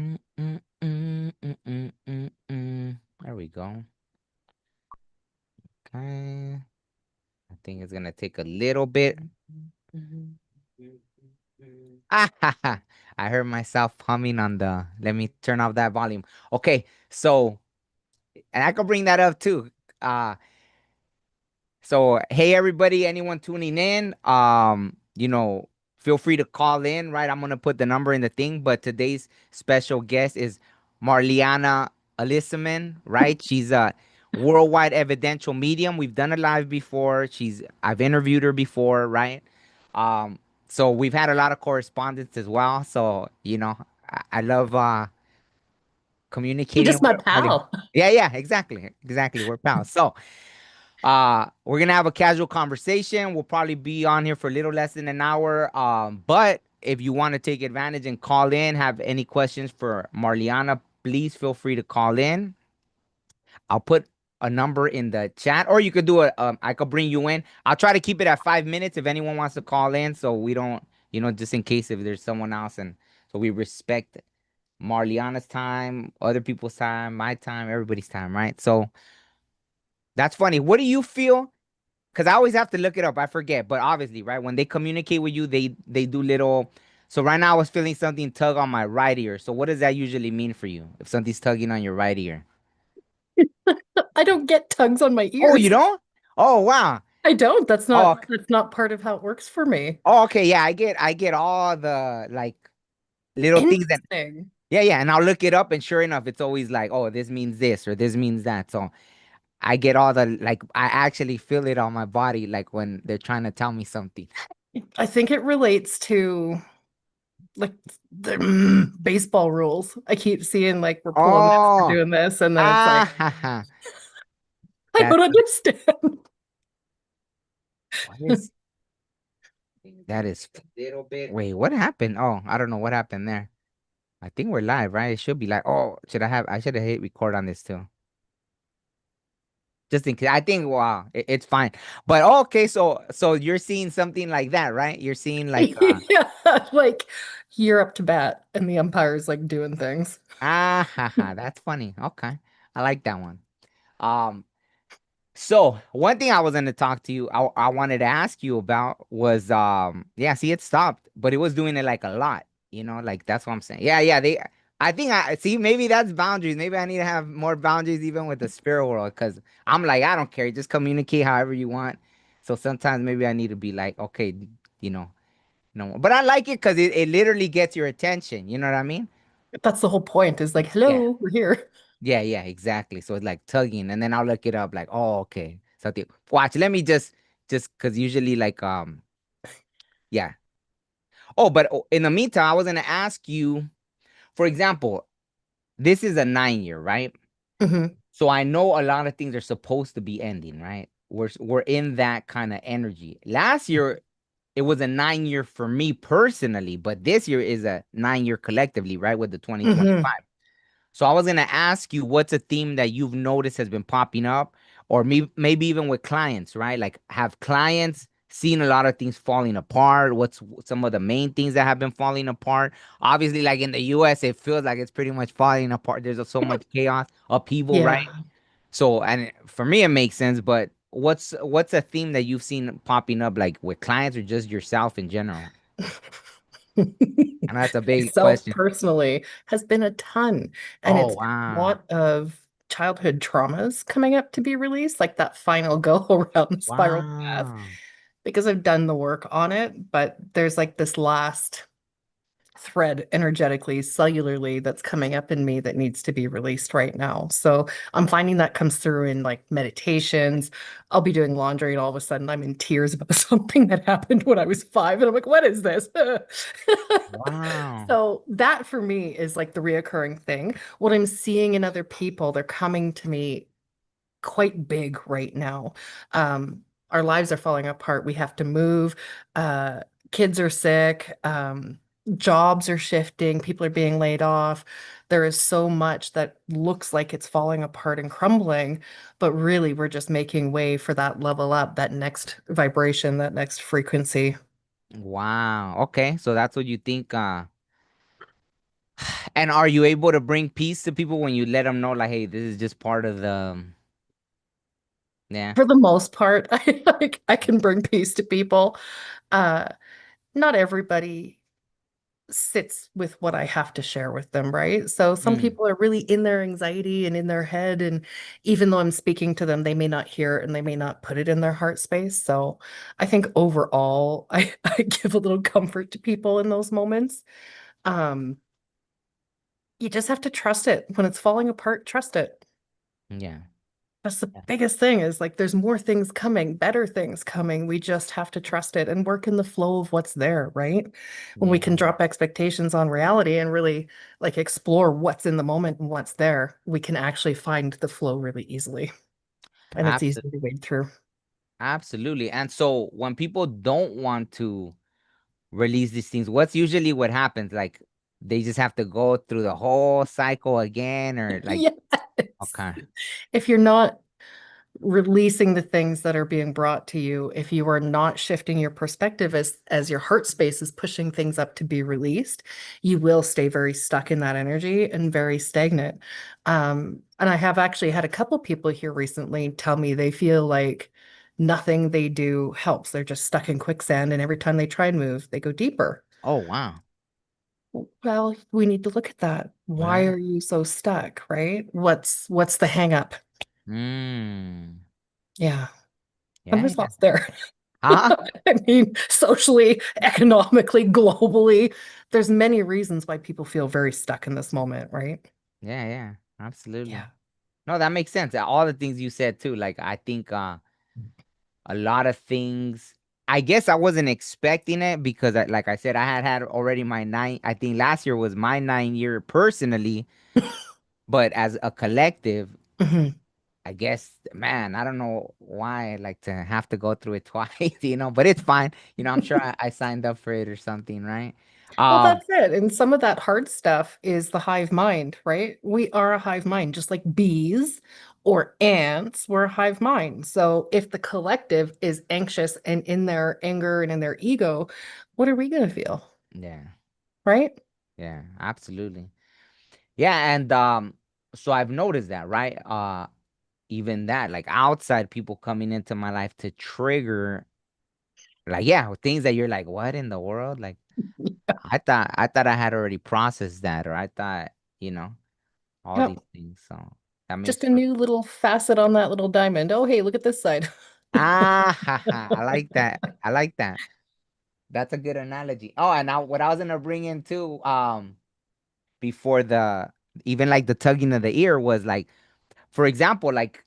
Mm, mm, mm, mm, mm, mm, mm. There we go. Okay. I think it's gonna take a little bit. Ah, ha, ha. I heard myself humming on the. Let me turn off that volume. Okay, so and I could bring that up too. Uh, So, hey everybody, anyone tuning in, feel free to call in, right? I'm gonna put the number in the thing, but today's special guest is Marliana Alisemon, right? She's a worldwide evidential medium. We've done it live before. I've interviewed her before, right? Um, so we've had a lot of correspondence as well. So, I love You communicating just with my her. pal. Yeah, yeah, exactly. Exactly. We're pals. So we're gonna have a casual conversation. We'll probably be on here for a little less than an hour. But if you want to take advantage and call in, have any questions for Marliana, please feel free to call in. I'll put a number in the chat, or you could do I could bring you in. I'll try to keep it at 5 minutes if anyone wants to call in, so we don't, just in case if there's someone else, and so we respect Marliana's time, other people's time, my time, everybody's time, right? So that's funny. What do you feel? Because I always have to look it up. I forget, but obviously, right when they communicate with you, they do little. So right now, I was feeling something tug on my right ear. So what does that usually mean for you if something's tugging on your right ear? I don't get tugs on my Oh, you ears. don't? Oh, wow. I don't. That's Oh, not that's not part of how it works for me. oh, okay. Yeah, I get all the like little things that. Interesting. Yeah, yeah, and I'll look it up, and sure enough, it's always like, oh, this means this or this means that. So I get all the like. I actually feel it on my body, like when they're trying to tell me something. I think it relates to like the baseball rules. I keep seeing like we're pulling this, we're Oh, doing this, and then it's ah, like ha, ha. I That's don't understand. what is that is little bit. Wait, what happened? Oh, I don't know what happened there. I think we're live, right? It should be like, oh, I should have hit record on this too. Just in case. I think, wow, it's fine. But oh, okay, so you're seeing something like that, right? You're seeing like Yeah, like you're up to bat, and the umpire's like doing things. that's funny. Okay. I like that one. Um, So one thing I was going to talk to you, I wanted to ask you about was yeah, see it stopped, but it was doing it like a lot, like that's what I'm saying. Yeah, yeah, I think I see maybe that's boundaries. Maybe I need to have more boundaries even with the spirit world because I'm like, I don't care, just communicate however you want. So sometimes maybe I need to be like, okay, you know, no, but I like it because it literally gets your attention. You know what I mean? That's the whole point, is like, Yeah. hello, we're here. Yeah, yeah, exactly. So it's like tugging, and then I'll look it up, like, oh, okay. Something. Watch. Let me just because usually like yeah. Oh, but in the meantime, I was gonna ask you, for example, this is a 9 year, right? Hmm. So I know a lot of things are supposed to be ending, right? We're in that kind of energy. Last year, it was a 9 year for me personally, but this year is a 9 year collectively, right? With the Hmm. 2025. So I was gonna ask you, what's a theme that you've noticed has been popping up, or maybe even with clients, right? Like, have clients seen a lot of things falling apart? What's some of the main things that have been falling apart? Obviously, like in the U.S., it feels like it's pretty much falling apart. There's so much chaos, upheaval, right? Yeah. So, and for me, it makes sense. But what's a theme that you've seen popping up, like with clients or just yourself in general? And that's a big Myself question. personally has been a ton. And Oh it's a wow, lot of childhood traumas coming up to be released, like that final go around spiral path, wow, because I've done the work on it. But there's like this last thread energetically, cellularly that's coming up in me that needs to be released right now. So I'm finding that comes through in like meditations. I'll be doing laundry and all of a sudden I'm in tears about something that happened when I was 5. And I'm like, what is this? wow. So that for me is like the reoccurring thing. What I'm seeing in other people, they're coming to me quite big right now. Our lives are falling apart. We have to move. Uh, Kids are sick. Jobs are shifting. People are being laid off. There is so much that looks like it's falling apart and crumbling, but really we're just making way for that level up, that next vibration, that next frequency. Wow. Okay. So that's what you think. And are you able to bring peace to people when you let them know, like, hey, this is just part of the, yeah. For the most part, I can bring peace to people. Uh, Not everybody sits with what I have to share with them, right? So some Mm, people are really in their anxiety and in their head, and even though I'm speaking to them, they may not hear it and they may not put it in their heart space. So I think overall, I give a little comfort to people in those moments. Um, you just have to trust it. When it's falling apart, trust it. yeah. That's the Yeah. biggest thing is like there's more things coming, better things coming. We just have to trust it and work in the flow of what's there, right? When we Yeah. can drop expectations on reality and really like explore what's in the moment and what's there, we can actually find the flow really easily. And it's easy Absolutely. to wade through. Absolutely. And so when people don't want to release these things, what's usually what happens? Like they just have to go through the whole cycle again, or like, Yes. okay. If you're not releasing the things that are being brought to you, if you are not shifting your perspective as your heart space is pushing things up to be released, you will stay very stuck in that energy and very stagnant. And I have actually had a couple people here recently tell me they feel like nothing they do helps. They're just stuck in quicksand, and every time they try and move, they go deeper. Oh, wow. Well, we need to look at that. Why Right. are you so stuck, right? What's the hang up? Mm. Yeah. And Yeah, there's yeah. lots there. Huh? I mean, socially, economically, globally, there's many reasons why people feel very stuck in this moment, right? Yeah, yeah. Absolutely. Yeah. No, that makes sense. All the things you said too. Like I think a lot of things. I guess I wasn't expecting it because, like I said, I had already my nine. I think last year was my 9 year personally, but as a collective, Mhm. I guess, man, I don't know why I like to have to go through it twice, but it's fine. I'm sure I signed up for it or something, right? Well, Um, that's it. And some of that hard stuff is the hive mind, right? We are a hive mind, just like bees or ants, we're a hive mind. So if the collective is anxious and in their anger and in their ego, what are we going to feel, yeah, right? yeah, absolutely. Yeah, and so I've noticed that, right? Even that, like outside people coming into my life to trigger, like, yeah, things that you're like, what in the world? Like, I thought I had already processed that, or I thought, you know, all Yep. these things. So that makes Just a new little facet on that little diamond. Oh, hey, look at this side. ha, ha, I like that. I like that. That's a good analogy. Oh, and now what I was gonna bring in too, before the even like the tugging of the ear was like, for example, like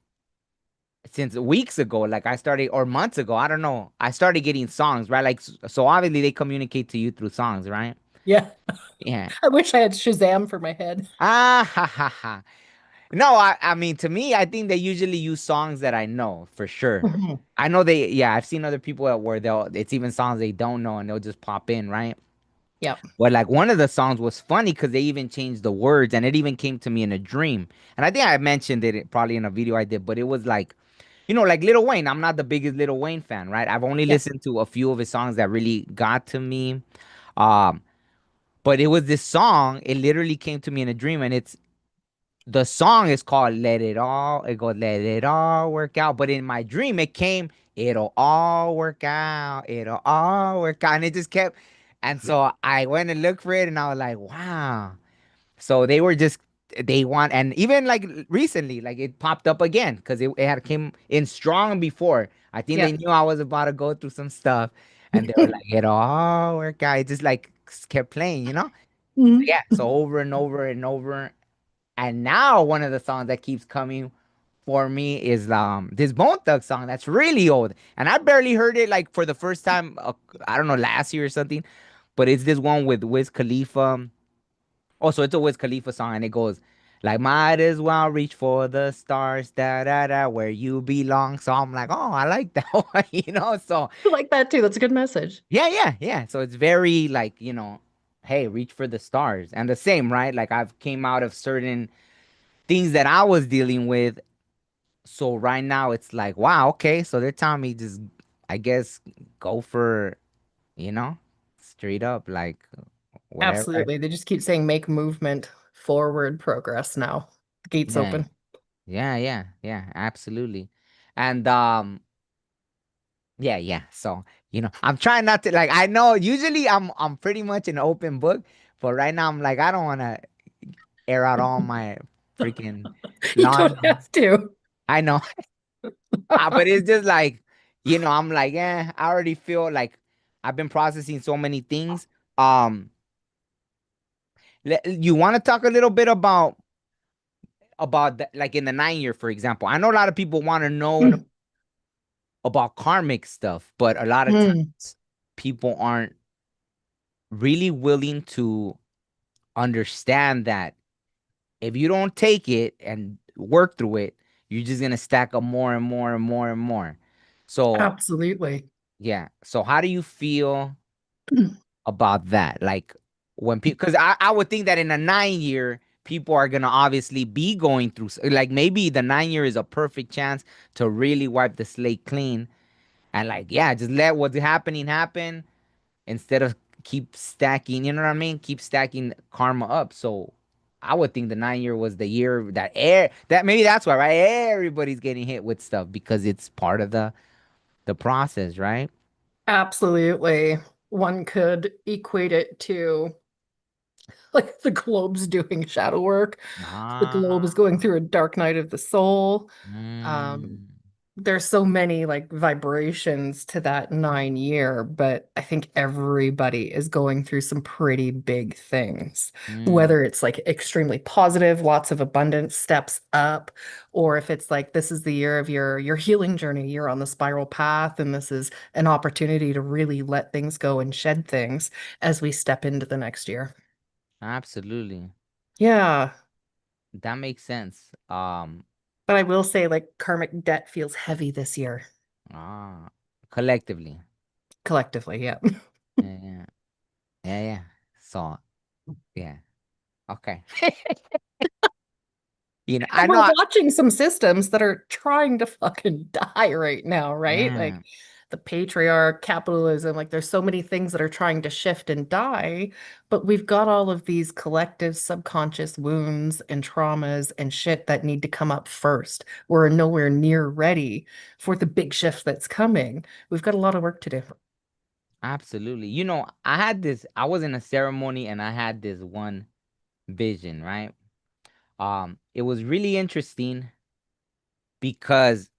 since weeks ago, like I started, or months ago, I don't know, I started getting songs, right? Like, so obviously they communicate to you through songs, right? Yeah. Yeah. I wish I had Shazam for my head. Ha ha ha. No, I mean, to me, I think they usually use songs that I know for sure. Mhm. I know yeah, I've seen other people where it's even songs they don't know and they'll just pop in, right? Yep. But like one of the songs was funny because they even changed the words and it even came to me in a dream. And I think I mentioned it probably in a video I did, but it was like, like Lil Wayne. I'm not the biggest Lil Wayne fan, right? I've only Yep. listened to a few of his songs that really got to me. Um, but it was this song, it literally came to me in a dream, and the song is called Let It All. It goes, Let It All Work Out. But in my dream, it came, It'll all work out. It'll all work out. And it just kept. And so I went and looked for it and I was like, wow. So they want, and even like recently, like it popped up again because it had came in strong before. I think they Yep. knew I was about to go through some stuff and they were like, It'll all work out. It just like kept playing. Mhm. Yeah. So over and over and over. And now one of the songs that keeps coming for me is this Bone Thugs song that's really old, and I barely heard it like for the first time. I don't know, last year or something, but it's this one with Wiz Khalifa. Oh, so it's a Wiz Khalifa song, and it goes like, "Might as well reach for the stars, da da da, where you belong." So I'm like, oh, I like that one. So I like that too. That's a good message. yeah, yeah, yeah. So it's very like, hey, reach for the stars, and the same, right? Like I've came out of certain things that I was dealing with. So right now it's like, wow, okay. So they're telling me just, I guess, go for, you know, straight up, like, whatever. Absolutely. They just keep saying make movement, forward, progress now. The gate's Yeah, open. yeah, absolutely. And yeah, yeah. So, I'm trying not to, like, I know usually I'm pretty much an open book, but right now I'm like I don't want to air out all my freaking You don't laundry. have to. I know. But it's just like, I'm like, I already feel like I've been processing so many things. Um, you want to talk a little bit about like in the 9 year, for example. I know a lot of people want to know about karmic stuff, but a lot of Mm, times people aren't really willing to understand that if you don't take it and work through it, you're just gonna stack up more and more and more and more. So absolutely. yeah. So how do you feel about that? Like when people, because I would think that in a 9 year, people are gonna obviously be going through like maybe the 9 year is a perfect chance to really wipe the slate clean and like yeah, just let what's happening happen instead of keep stacking. You know what I mean? Keep stacking karma up. So I would think the 9 year was the year that maybe that's why, right? Everybody's getting hit with stuff because it's part of the process, right? Absolutely. One could equate it to like the globe's doing shadow work. The globe is Ah. going through a dark night of the soul. Um, Mm, there's so many like vibrations to that 9 year, but I think everybody is going through some pretty big things. mm. Whether it's like extremely positive, lots of abundance, steps up, or if it's like this is the year of your healing journey, you're on the spiral path, and this is an opportunity to really let things go and shed things as we step into the next year. Absolutely. Yeah. That makes sense. But I will say, like, karmic debt feels heavy this year, Ah, collectively. collectively. Yeah. Yeah, yeah, yeah, yeah. So, yeah. Okay. I And know. we're watching some systems that are trying to fucking die right now, right? Yeah, Like the patriarch, capitalism, like there's so many things that are trying to shift and die, but we've got all of these collective subconscious wounds and traumas and shit that need to come up first. We're nowhere near ready for the big shift that's coming. We've got a lot of work to do. absolutely. I was in a ceremony and I had this one vision, right? It was really interesting because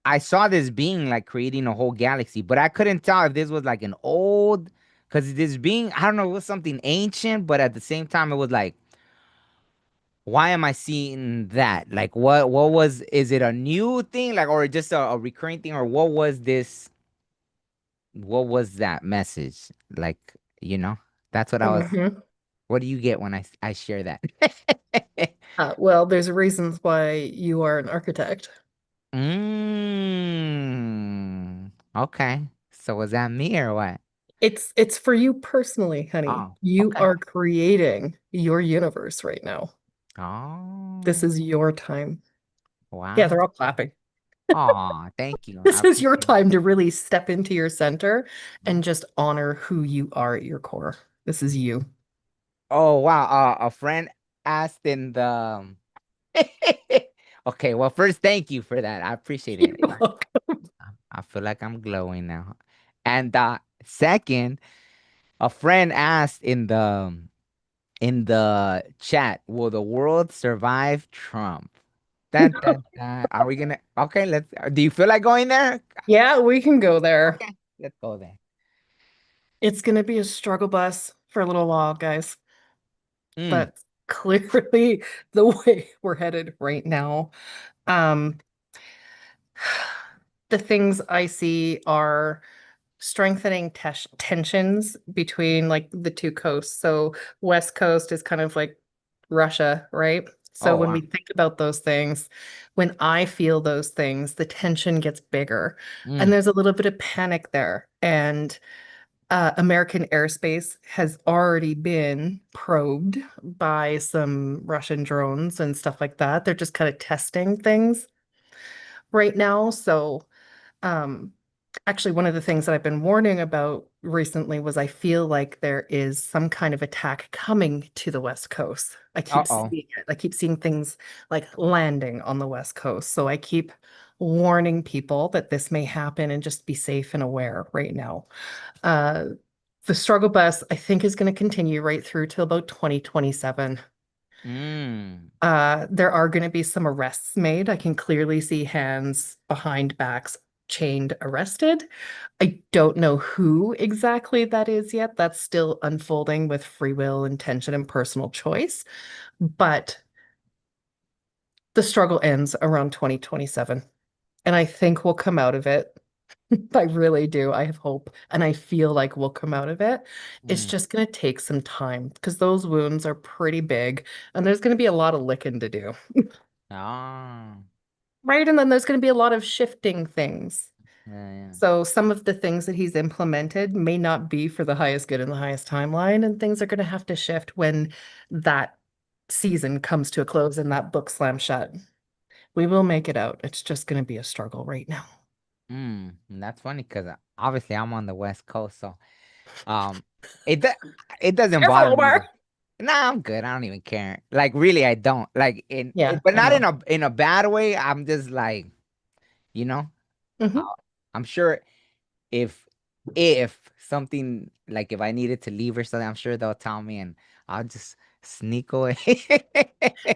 I saw this being like creating a whole galaxy, but I couldn't tell if this was like an old, because this being, I don't know, it was something ancient, but at the same time, it was like, why am I seeing that? Like, what was, is it a new thing, like, or just a recurring thing, or what was that message? Like, you know, that's what I was, Mhm. what do you get when I share that? Well, there's reasons why you are an architect. Okay. So was that me or what? It's for you personally, honey. Oh, You okay. are creating your universe right now. This Oh, is your time. Yeah, wow. they're all clapping. Oh, thank you. I This is your appreciate it. time to really step into your center Mm. and just honor who you are at your core. This is you. Oh, wow. A friend asked in the Okay, well, first, thank you for that. I appreciate it. You're welcome. I feel like I'm glowing now. And second, a friend asked in the chat, will the world survive Trump? Dun, dun, dun. Are we gonna? Okay, let's. Do you feel like going there? Yeah, we can go there. Okay, let's go there. It's going to be a struggle bus for a little while, guys. Mm. That's clearly the way we're headed right now. Um, the things I see are strengthening tensions between like the two coasts. So West Coast is kind of like Russia, right? So Oh when we wow. think about those things, when I feel those things, the tension gets bigger. And Mm. there's a little bit of panic there. And American airspace has already been probed by some Russian drones and stuff like that. They're just kind of testing things right now. So, um, Actually, one of the things that I've been warning about recently was I feel like there is some kind of attack coming to the West Coast. I keep Uh-oh. seeing it. I keep seeing things like landing on the West Coast. So I keep warning people that this may happen and just be safe and aware right now. Uh, the struggle bus, I think, is going to continue right through till about 2027. Mm. There are going to be some arrests made. I can clearly see hands behind backs, chained, arrested. I don't know who exactly that is yet. That's still unfolding with free will, intention, and personal choice. But the struggle ends around 2027. And I think we'll come out of it. I really do. I have hope. And I feel like we'll come out of it. It's Mm. just going to take some time because those wounds are pretty big and there's going to be a lot of licking to do. Ah. Right. And then there's going to be a lot of shifting things. Yeah, yeah. So some of the things that he's implemented may not be for the highest good in the highest timeline, and things are going to have to shift when that season comes to a close and that book slams shut. We will make it out. It's just going to be a struggle right now. And that's funny because obviously I'm on the West Coast, so um, it do- it doesn't Careful, bother me Omar. that. Nah, I'm good. I don't even care. Like really, I don't. Like Yeah, but I not know. in a bad way. I'm just like, you know, Hmm. I- I'm sure if if something like if I needed to leave or something, I'm sure they'll tell me, and I'll just sneak away.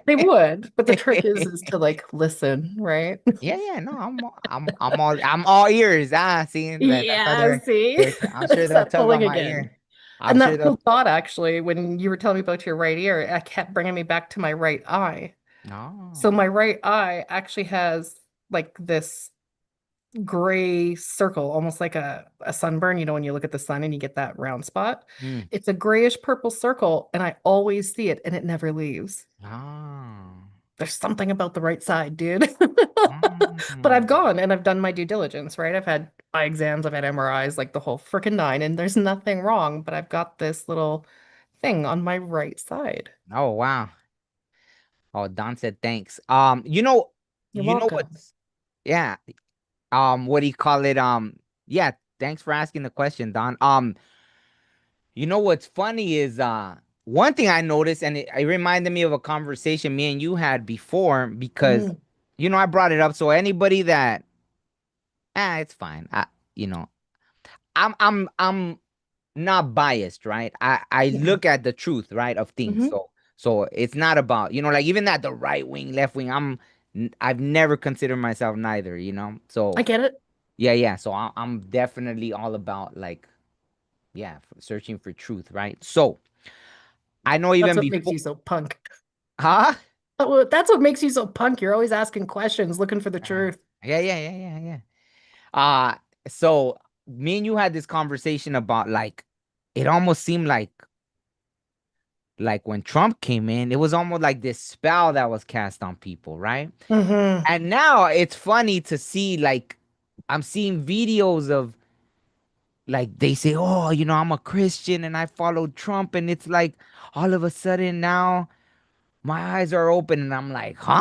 They would, but the trick is to like listen, right? Yeah, yeah, no, I'm all ears. Ah, see that that's how Yeah, see? I'm sure There's they'll that tug on pulling my again. ear. I'm And sure that they'll. whole thought, actually, when you were telling me about your right ear, it kept bringing me back to my right eye. So Oh. my right eye actually has like this gray circle, almost like a sunburn, when you look at the sun and you get that round spot. Mm. It's a grayish purple circle, and I always see it and it never leaves. Oh. There's something about the right side, dude. But I've Mm. gone and I've done my due diligence, right? I've had eye exams, I've had MRIs, like the whole freaking nine, and there's nothing wrong, but I've got this little thing on my right side. Oh wow. Oh, Don said thanks. You're you know welcome. what's yeah. What do you call it? Yeah, thanks for asking the question, Don. You know what's funny is one thing I noticed, and it reminded me of a conversation me and you had before because Mm, I brought it up. So anybody that it's fine. You know, I'm not biased, right? I yeah. look at the truth, right, of things. Hmm. So it's not about, like even that the right wing, left wing, I've never considered myself neither, I So get it. yeah, yeah. So I'm definitely all about like yeah, searching for truth, right? So I know That's even what makes before, you so punk. huh? That's what makes you so punk. You're always asking questions, looking for the Uh, truth. yeah, yeah, yeah, yeah, yeah. Uh so me and you had this conversation about like it almost seemed like when Trump came in, it was almost like this spell that was cast on people, right? Hmm. And now it's funny to see like I'm seeing videos of like they say, "Oh, I'm a Christian and I followed Trump," and it's like all of a sudden now my eyes are open and I'm like, huh?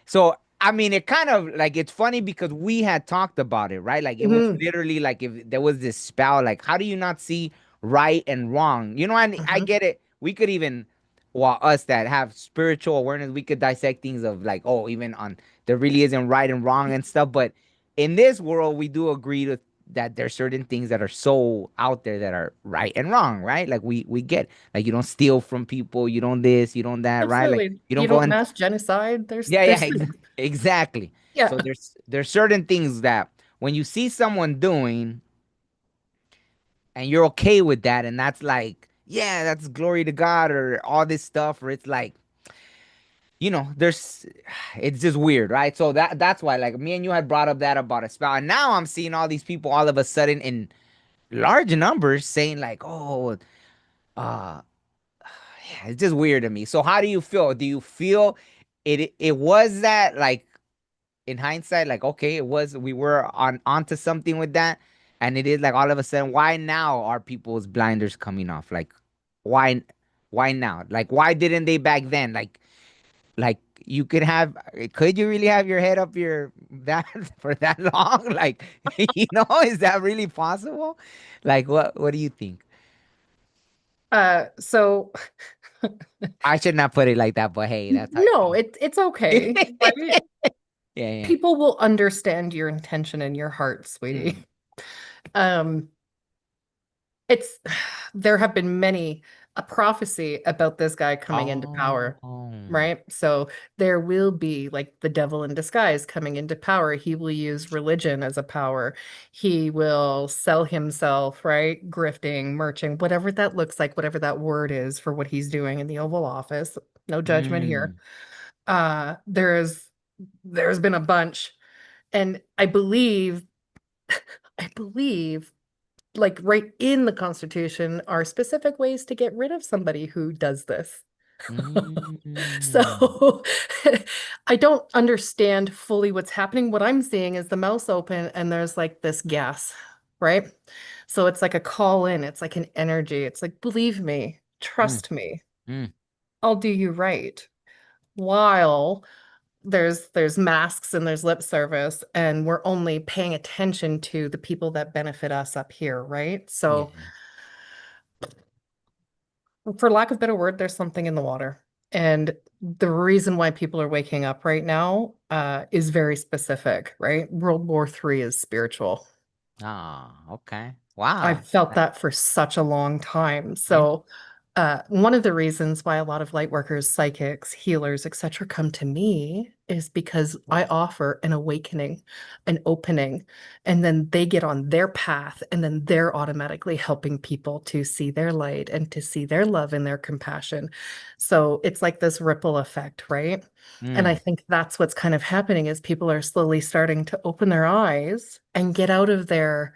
So, I mean, it kind of like it's funny because we had talked about it, right? Like it was Hmm. literally like if there was this spell, like, how do you not see right and wrong? And I Hmm. get it. We could even, well, us that have spiritual awareness, we could dissect things of like, oh, even on there really isn't right and wrong and stuff. But in this world, we do agree to that there's certain things that are so out there that are right and wrong, right? Like we get like you don't steal from people, you don't this, you don't that, right? Like Absolutely. you don't You go don't and mass genocide. There's yeah, yeah, there's things. exactly. Yeah. So there's certain things that when you see someone doing and you're okay with that, and that's like, yeah, that's glory to God or all this stuff, or it's like, there's it's just weird, right? So that's why like me and you had brought up that about a spell. And now I'm seeing all these people all of a sudden in large numbers saying like, oh, uh yeah, it's just weird to me. So how do you feel? Do you feel it was that like in hindsight, like okay, it was we were onto something with that, and it is like all of a sudden, why now are people's blinders coming off? Like, why, why now? Like, why didn't they back then? Like you could have, could you really have your head up your that for that long? Like, is that really possible? Like, what do you think? So I should not put it like that, but hey, that's how no, it it's okay, is. right? Yeah, yeah. People will understand your intention and your heart, sweetie. Mm. Um, it's there have been many a prophecy about this guy coming into Oh, power, right? So there will be like the devil in disguise coming into power. He will use religion as a power. He will sell himself, right? Grifting, merching, whatever that looks like, whatever that word is for what he's doing in the Oval Office. No judgment here. mm, There's been a bunch, and I believe like right in the Constitution are specific ways to get rid of somebody who does this. mm, So I don't understand fully what's happening. What I'm seeing is the mouse open and there's like this gas, right? So it's like a call in, it's like an energy. It's like, believe me, mm, trust me, mm, I'll do you right. While there's masks and there's lip service, and we're only paying attention to the people that benefit us up here, right? So yeah. for lack of a better word, there's something in the water. And the reason why people are waking up right now is very specific, right? World War III is spiritual. Ah, okay. I've Wow. felt that for such a long time. Mm, So, one of the reasons why a lot of light workers, psychics, healers, etc., come to me is because I offer an awakening, an opening, and then they get on their path, and then they're automatically helping people to see their light and to see their love and their compassion. So it's like this ripple effect, right? And I mm, think that's what's kind of happening is people are slowly starting to open their eyes and get out of their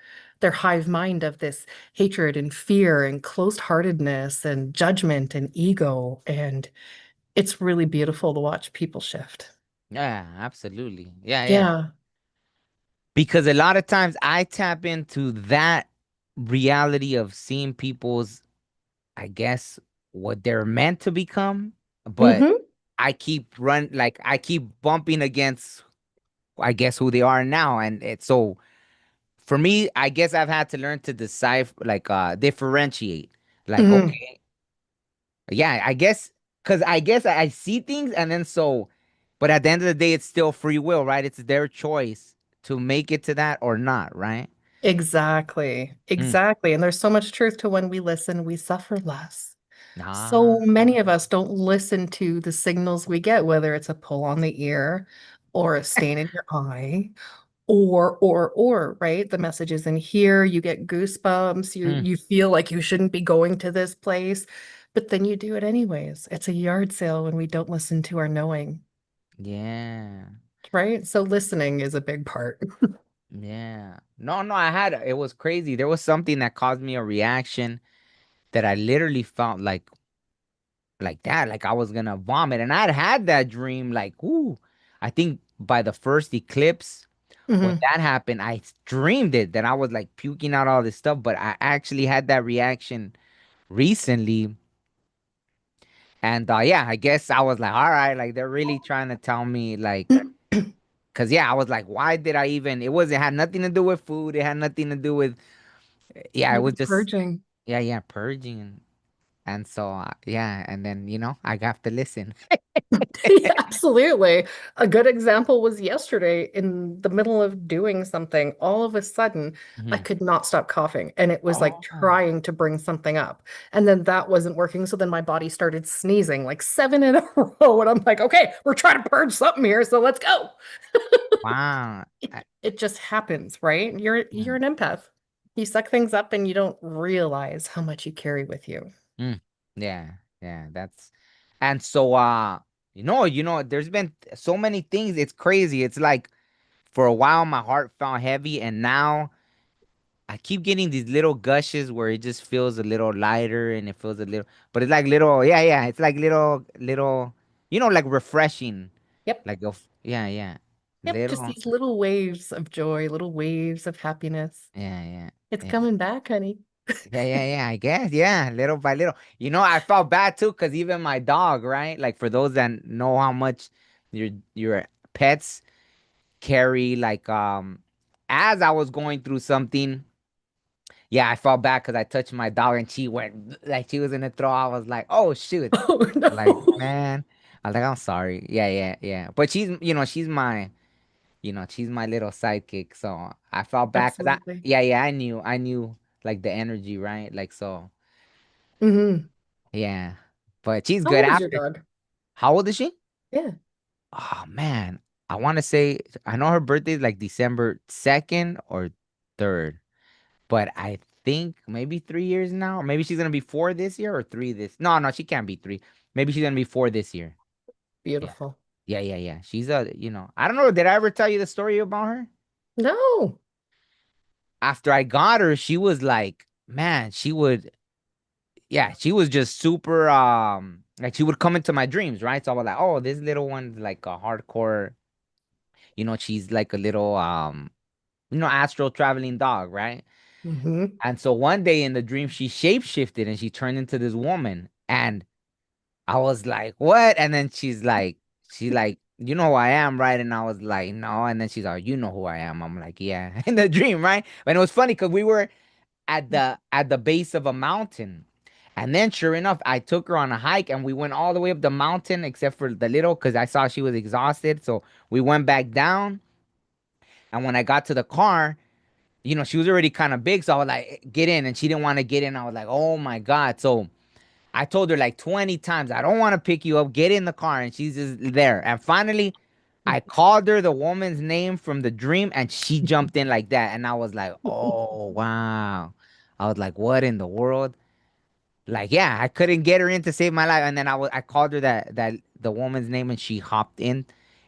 hive mind of this hatred and fear and closed-heartedness and judgment and ego. And it's really beautiful to watch people shift. yeah, absolutely. Yeah, yeah. Yeah. Because a lot of times I tap into that reality of seeing people's, I guess, what they're meant to become, but Hmm. I keep bumping against, I guess, who they are now. And it's so for me, I guess I've had to learn to decipher, like, differentiate. Like, Hmm. okay, yeah, I guess, because I guess I see things and then so, but at the end of the day, it's still free will, right? It's their choice to make it to that or not, right? Exactly. Mm. Exactly. And there's so much truth to when we listen, we suffer less. Ah, So many of us don't listen to the signals we get, whether it's a pull on the ear or a stain in your eye or, right? The message is in here, you get goosebumps, you mm, you feel like you shouldn't be going to this place, but then you do it anyways. It's a yard sale when we don't listen to our knowing, yeah, right? So listening is a big part. yeah. No, no, it was crazy. There was something that caused me a reaction that I literally felt like that, like I was gonna vomit. And I'd had that dream, like, ooh, I think by the first eclipse, when Hmm. that happened, I dreamed it that I was like puking out all this stuff, but I actually had that reaction recently. And yeah, I guess I was like, all right, like they're really trying to tell me, like, cause yeah, I was like, why did I even? It had nothing to do with food. It had nothing to do with, yeah, it You was were just, purging. yeah, yeah, purging. And so, yeah, and then, I got to listen. Yeah, absolutely. A good example was yesterday in the middle of doing something. All of a sudden, I Mhm. could not stop coughing, and it was like Oh, trying to bring something up. And then that wasn't working. So then my body started sneezing like seven in a row. And I'm like, okay, we're trying to purge something here. So let's go. wow. It just happens, right? You're Mm, an empath. You suck things up and you don't realize how much you carry with you. mm. Yeah, yeah, and so there's been so many things. It's crazy. It's like for a while my heart felt heavy, and now I keep getting these little gushes where it just feels a little lighter and it feels a little, but it's like little, yeah, yeah, it's like little, like refreshing, Yep. like yeah, yeah, Yep. Just little, these little waves of joy, little waves of happiness. yeah, yeah, It's yeah. coming back, honey. Yeah, yeah, yeah, I guess. Yeah, little by little. I felt bad too, because even my dog, right? Like for those that know how much your pets carry like as I was going through something, yeah, I felt bad because I touched my dog and she went like she was in a throw. I was like, oh shoot. Oh Like, no. man. I was like, I'm sorry. Yeah, yeah, yeah. But she's my little sidekick. So I felt bad because Absolutely. yeah, I knew like the energy, right? Like, so Hmm. yeah. But she's How good old is your after. dog? How old is she? Yeah. Oh man, I want to say I know her birthday is like December 2nd or 3rd, but I think maybe 3 years now. Or maybe she's gonna be 4 this year or 3 this. No, no, she can't be 3. Maybe she's gonna be 4 this year. Yeah, Beautiful. yeah. She's I don't know. Did I ever tell you the story about her? No. After I got her, she was like, man, yeah, she was just super, like she would come into my dreams, right? So I was like, oh, this little one's like a hardcore, she's like a little, astral traveling dog, right? Hmm. And so one day in the dream, she shapeshifted and she turned into this woman. And I was like, what? And then she's like, you know who I am, right? And I was like, no. And then she's like, you know who I am. I'm like, yeah, in the dream, right? And it was funny because we were at the base of a mountain. And then sure enough, I took her on a hike and we went all the way up the mountain except for the little because I saw she was exhausted. So we went back down. And when I got to the car, she was already kind of big. So I was like, get in. And she didn't want to get in. I was like, oh my God. So I told her like 20 times, I don't want to pick you up. Get in the car. And she's just there. And finally, I called her the woman's name from the dream and she jumped in like that. And I was like, oh, wow. I was like, what in the world? Like, yeah, I couldn't get her in to save my life. And then I called her that the woman's name and she hopped in.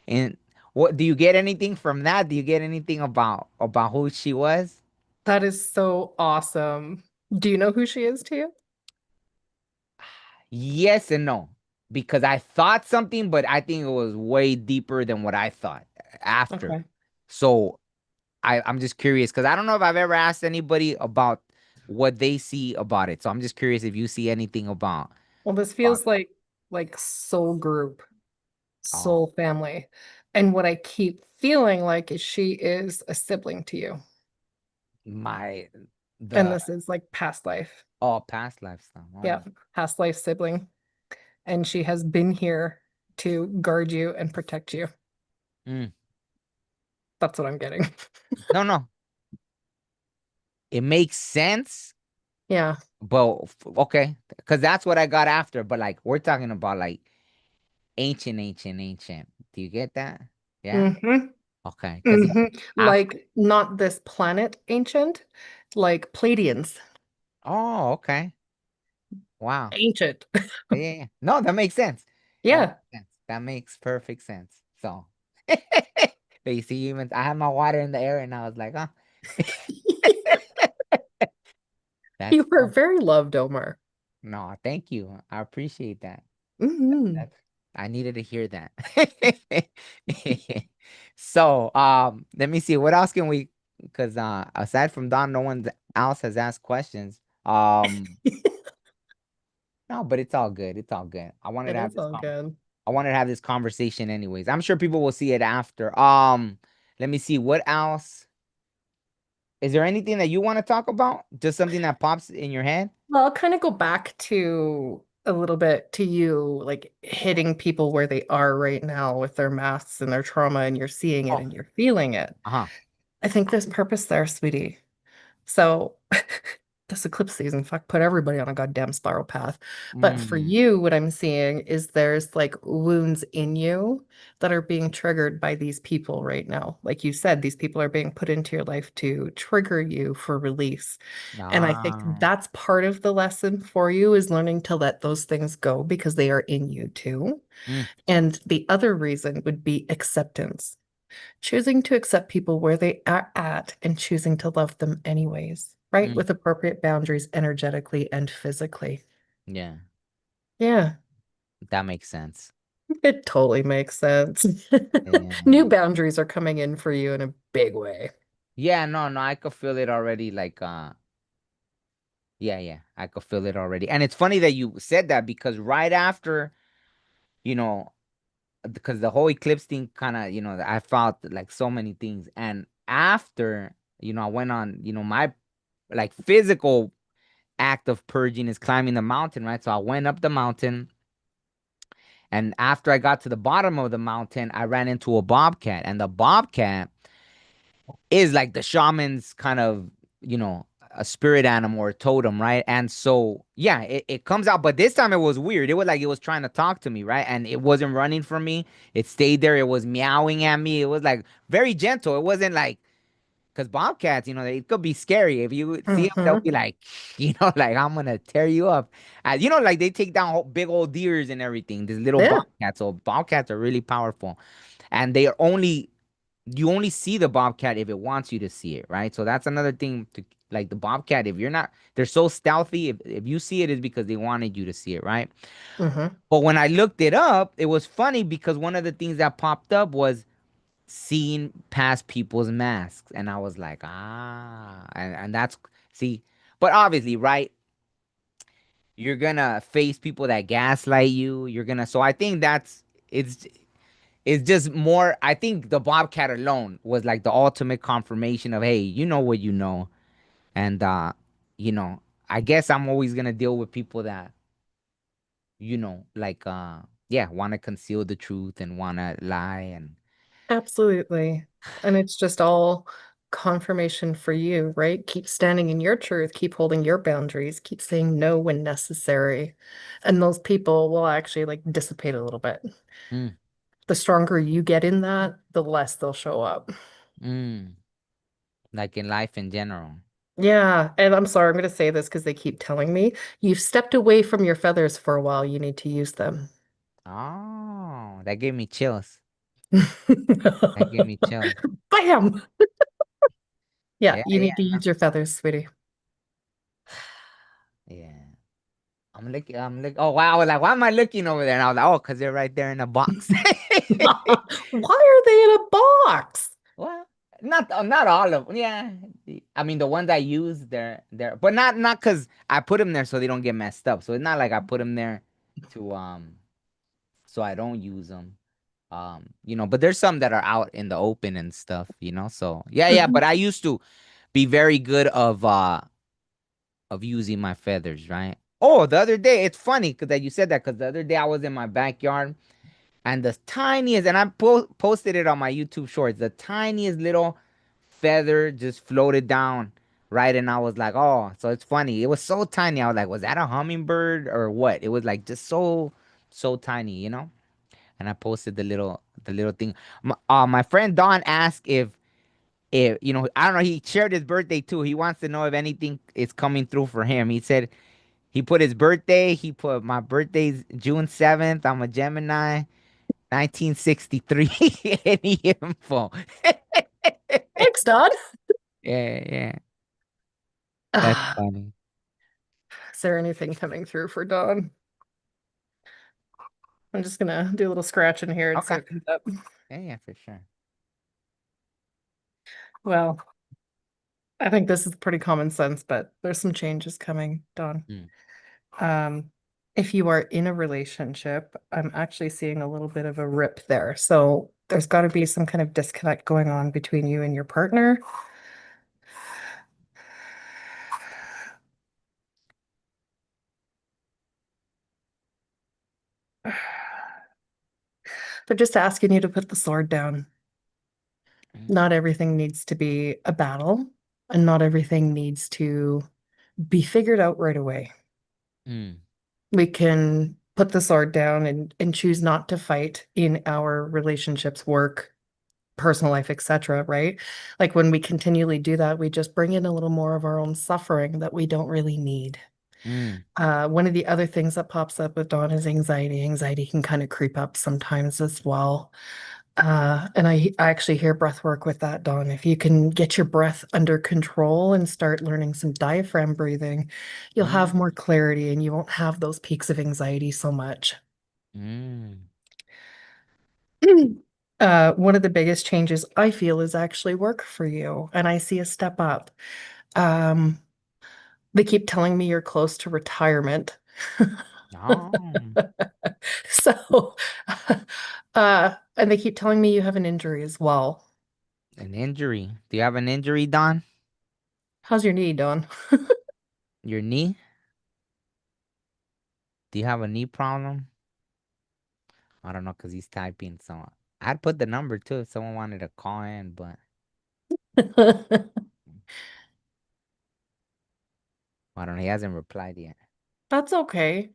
And what do you get anything from that? Do you get anything about who she was? That is so awesome. Do you know who she is to you? Yes and no. Because I thought something, but I think it was way deeper than what I thought after. Okay. So I'm just curious because I don't know if I've ever asked anybody about what they see about it. So I'm just curious if you see anything Well, this about feels like soul group, oh soul family. And what I keep feeling like is she is a sibling to you. my And the this is like past life. past lifestyle. Yeah, Oh. past life sibling. And she has been here to guard you and protect you. Mm. That's what I'm getting. No, no. It makes sense, Yeah. but okay, because that's what I got after. But like we're talking about like ancient. Do you get that? Yeah. Hmm. Okay. Because Hmm. after. Like not this planet ancient, like Pleiadians Oh, okay. Wow. ancient. Yeah. No, that makes sense. That Yeah. makes sense. That makes perfect sense. So, but you see, even I had my water in the air, and I was like, oh, that's You were fun. very loved, Omar. No, thank you. I appreciate that. Hmm. That's I needed to hear that. So, let me see. What else can we? Because aside from Don, no one else has asked questions. No, but it's all good. It's all good. It is all good. I wanted to have this conversation anyways. I'm sure people will see it after. Let me see what else. Is there anything that you want to talk about? Just something that pops in your head? Well, I'll kind of go back to a little bit to you, like hitting people where they are right now with their masks and their trauma, and you're seeing it Oh, and you're feeling it. uh-huh. I think there's purpose there, sweetie. So this eclipse season, fuck, put everybody on a goddamn spiral path. But for Mm, you, what I'm seeing is there's like wounds in you that are being triggered by these people right now. Like you said, these people are being put into your life to trigger you for release. And I think ah, that's part of the lesson for you is learning to let those things go because they are in you too. mm, And the other reason would be acceptance, choosing to accept people where they are at and choosing to love them anyways, right? mm. With appropriate boundaries energetically and physically. Yeah, Yeah, that makes sense. it totally makes sense. Yeah. New boundaries are coming in for you in a big way. Yeah, no, no, I could feel it already. Like, yeah, I could feel it already. And it's funny that you said that because right after, you know, because the whole eclipse thing kind of, I felt like so many things. And after, I went on, my like physical act of purging is climbing the mountain, right? So I went up the mountain, and after I got to the bottom of the mountain, I ran into a bobcat, and the bobcat is like the shaman's kind of, a spirit animal or totem, right? And so, yeah, it comes out, but this time it was weird. It was like it was trying to talk to me, right? And it wasn't running from me. It stayed there. It was meowing at me. It was like very gentle. It wasn't like, because bobcats, they could be scary. If you see them, they'll Hmm. be like, like, I'm gonna tear you up. Like they take down big old deers and everything. These little Yeah. bobcats. So bobcats are really powerful, and they are only you only see the bobcat if it wants you to see it, right? So that's another thing to like the bobcat. If you're not, they're so stealthy. If you see it, is because they wanted you to see it, right? Hmm. But when I looked it up, it was funny because one of the things that popped up was seeing past people's masks, and I was like, and that's see. But obviously, right? You're gonna face people that gaslight you. You're gonna. So I think it's it's just more. I think the Bobcat alone was like the ultimate confirmation of, hey, you know what you know, and you know, I guess I'm always gonna deal with people that, like yeah, want to conceal the truth and want to lie and Absolutely. And it's just all confirmation for you, right? Keep standing in your truth, keep holding your boundaries, keep saying no when necessary. And those people will actually like dissipate a little bit. mm, The stronger you get in that, the less they'll show up. mm, like in life in general. Yeah, and I'm sorry, I'm going to say this because they keep telling me you've stepped away from your feathers for a while. You need to use them. Oh, that gave me chills. That gave me chills. Bam! Yeah, Yeah, you yeah, need to use your feathers, sweetie. yeah. Oh wow, I was like, why am I looking over there? And I was like, oh, because they're right there in a box. Why are they in a box? Well, not all of them. Yeah, I mean the ones I use, they're, but not because I put them there so they don't get messed up. So it's not like I put them there to so I don't use them. But there's some that are out in the open and stuff. So yeah, yeah. But I used to be very good of using my feathers, right? Oh, the other day, it's funny because that you said that because the other day I was in my backyard and the tiniest, and I posted it on my YouTube shorts, the tiniest little feather just floated down, right? And I was like, oh, so it's funny. It was so tiny. I was like, was that a hummingbird or what? It was like just so tiny. And I posted the little thing. My friend Don asked if I don't know. He shared his birthday too. He wants to know if anything is coming through for him. He said he put his birthday. He put my birthday's June 7th. I'm a Gemini, 1963. Any info? Thanks, Don. Yeah, yeah. That's Ah, funny. is there anything coming through for Don? I'm just gonna do a little scratch in here and see Okay. what comes up. Yeah, yeah, for sure. Well, I think this is pretty common sense, but there's some changes coming, Don. Mm, Um, if you are in a relationship, I'm actually seeing a little bit of a rip there. So there's got to be some kind of disconnect going on between you and your partner. They're just asking you to put the sword down. Not mm, everything needs to be a battle, and not everything needs to be figured out right away. mm, We can put the sword down and choose not to fight in our relationships, work, personal life, etc., right? Like when we continually do that, we just bring in a little more of our own suffering that we don't really need. mm, One of the other things that pops up with Dawn is anxiety. Anxiety can kind of creep up sometimes as well. And I actually hear breath work with that, Dawn. If you can get your breath under control and start learning some diaphragm breathing, you'll have mm, more clarity and you won't have those peaks of anxiety so much. mm. One of the biggest changes I feel is actually work for you, and I see a step up. Um, they keep telling me you're close to retirement. Oh, So, And they keep telling me you have an injury as well. An injury. Do you have an injury, Don? How's your knee, Dawn? Your knee? Do you have a knee problem? I don't know because he's typing. So I'd put the number too if someone wanted to call in, but I don't know. He hasn't replied yet. That's okay.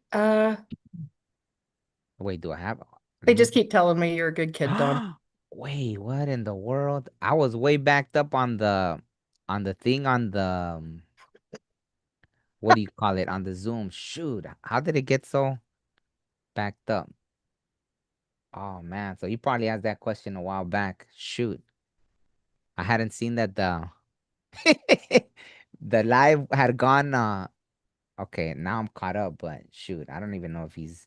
Wait, do I have? They Let me. just keep telling me you're a good kid, Dawn. Wait, what in the world? I was way backed up on the thing on the what do you call it on the Zoom? Shoot, how did it get so backed up? Oh man, so he probably asked that question a while back. Shoot, I hadn't seen that the the live had gone. Okay, now I'm caught up, but shoot, I don't even know if he's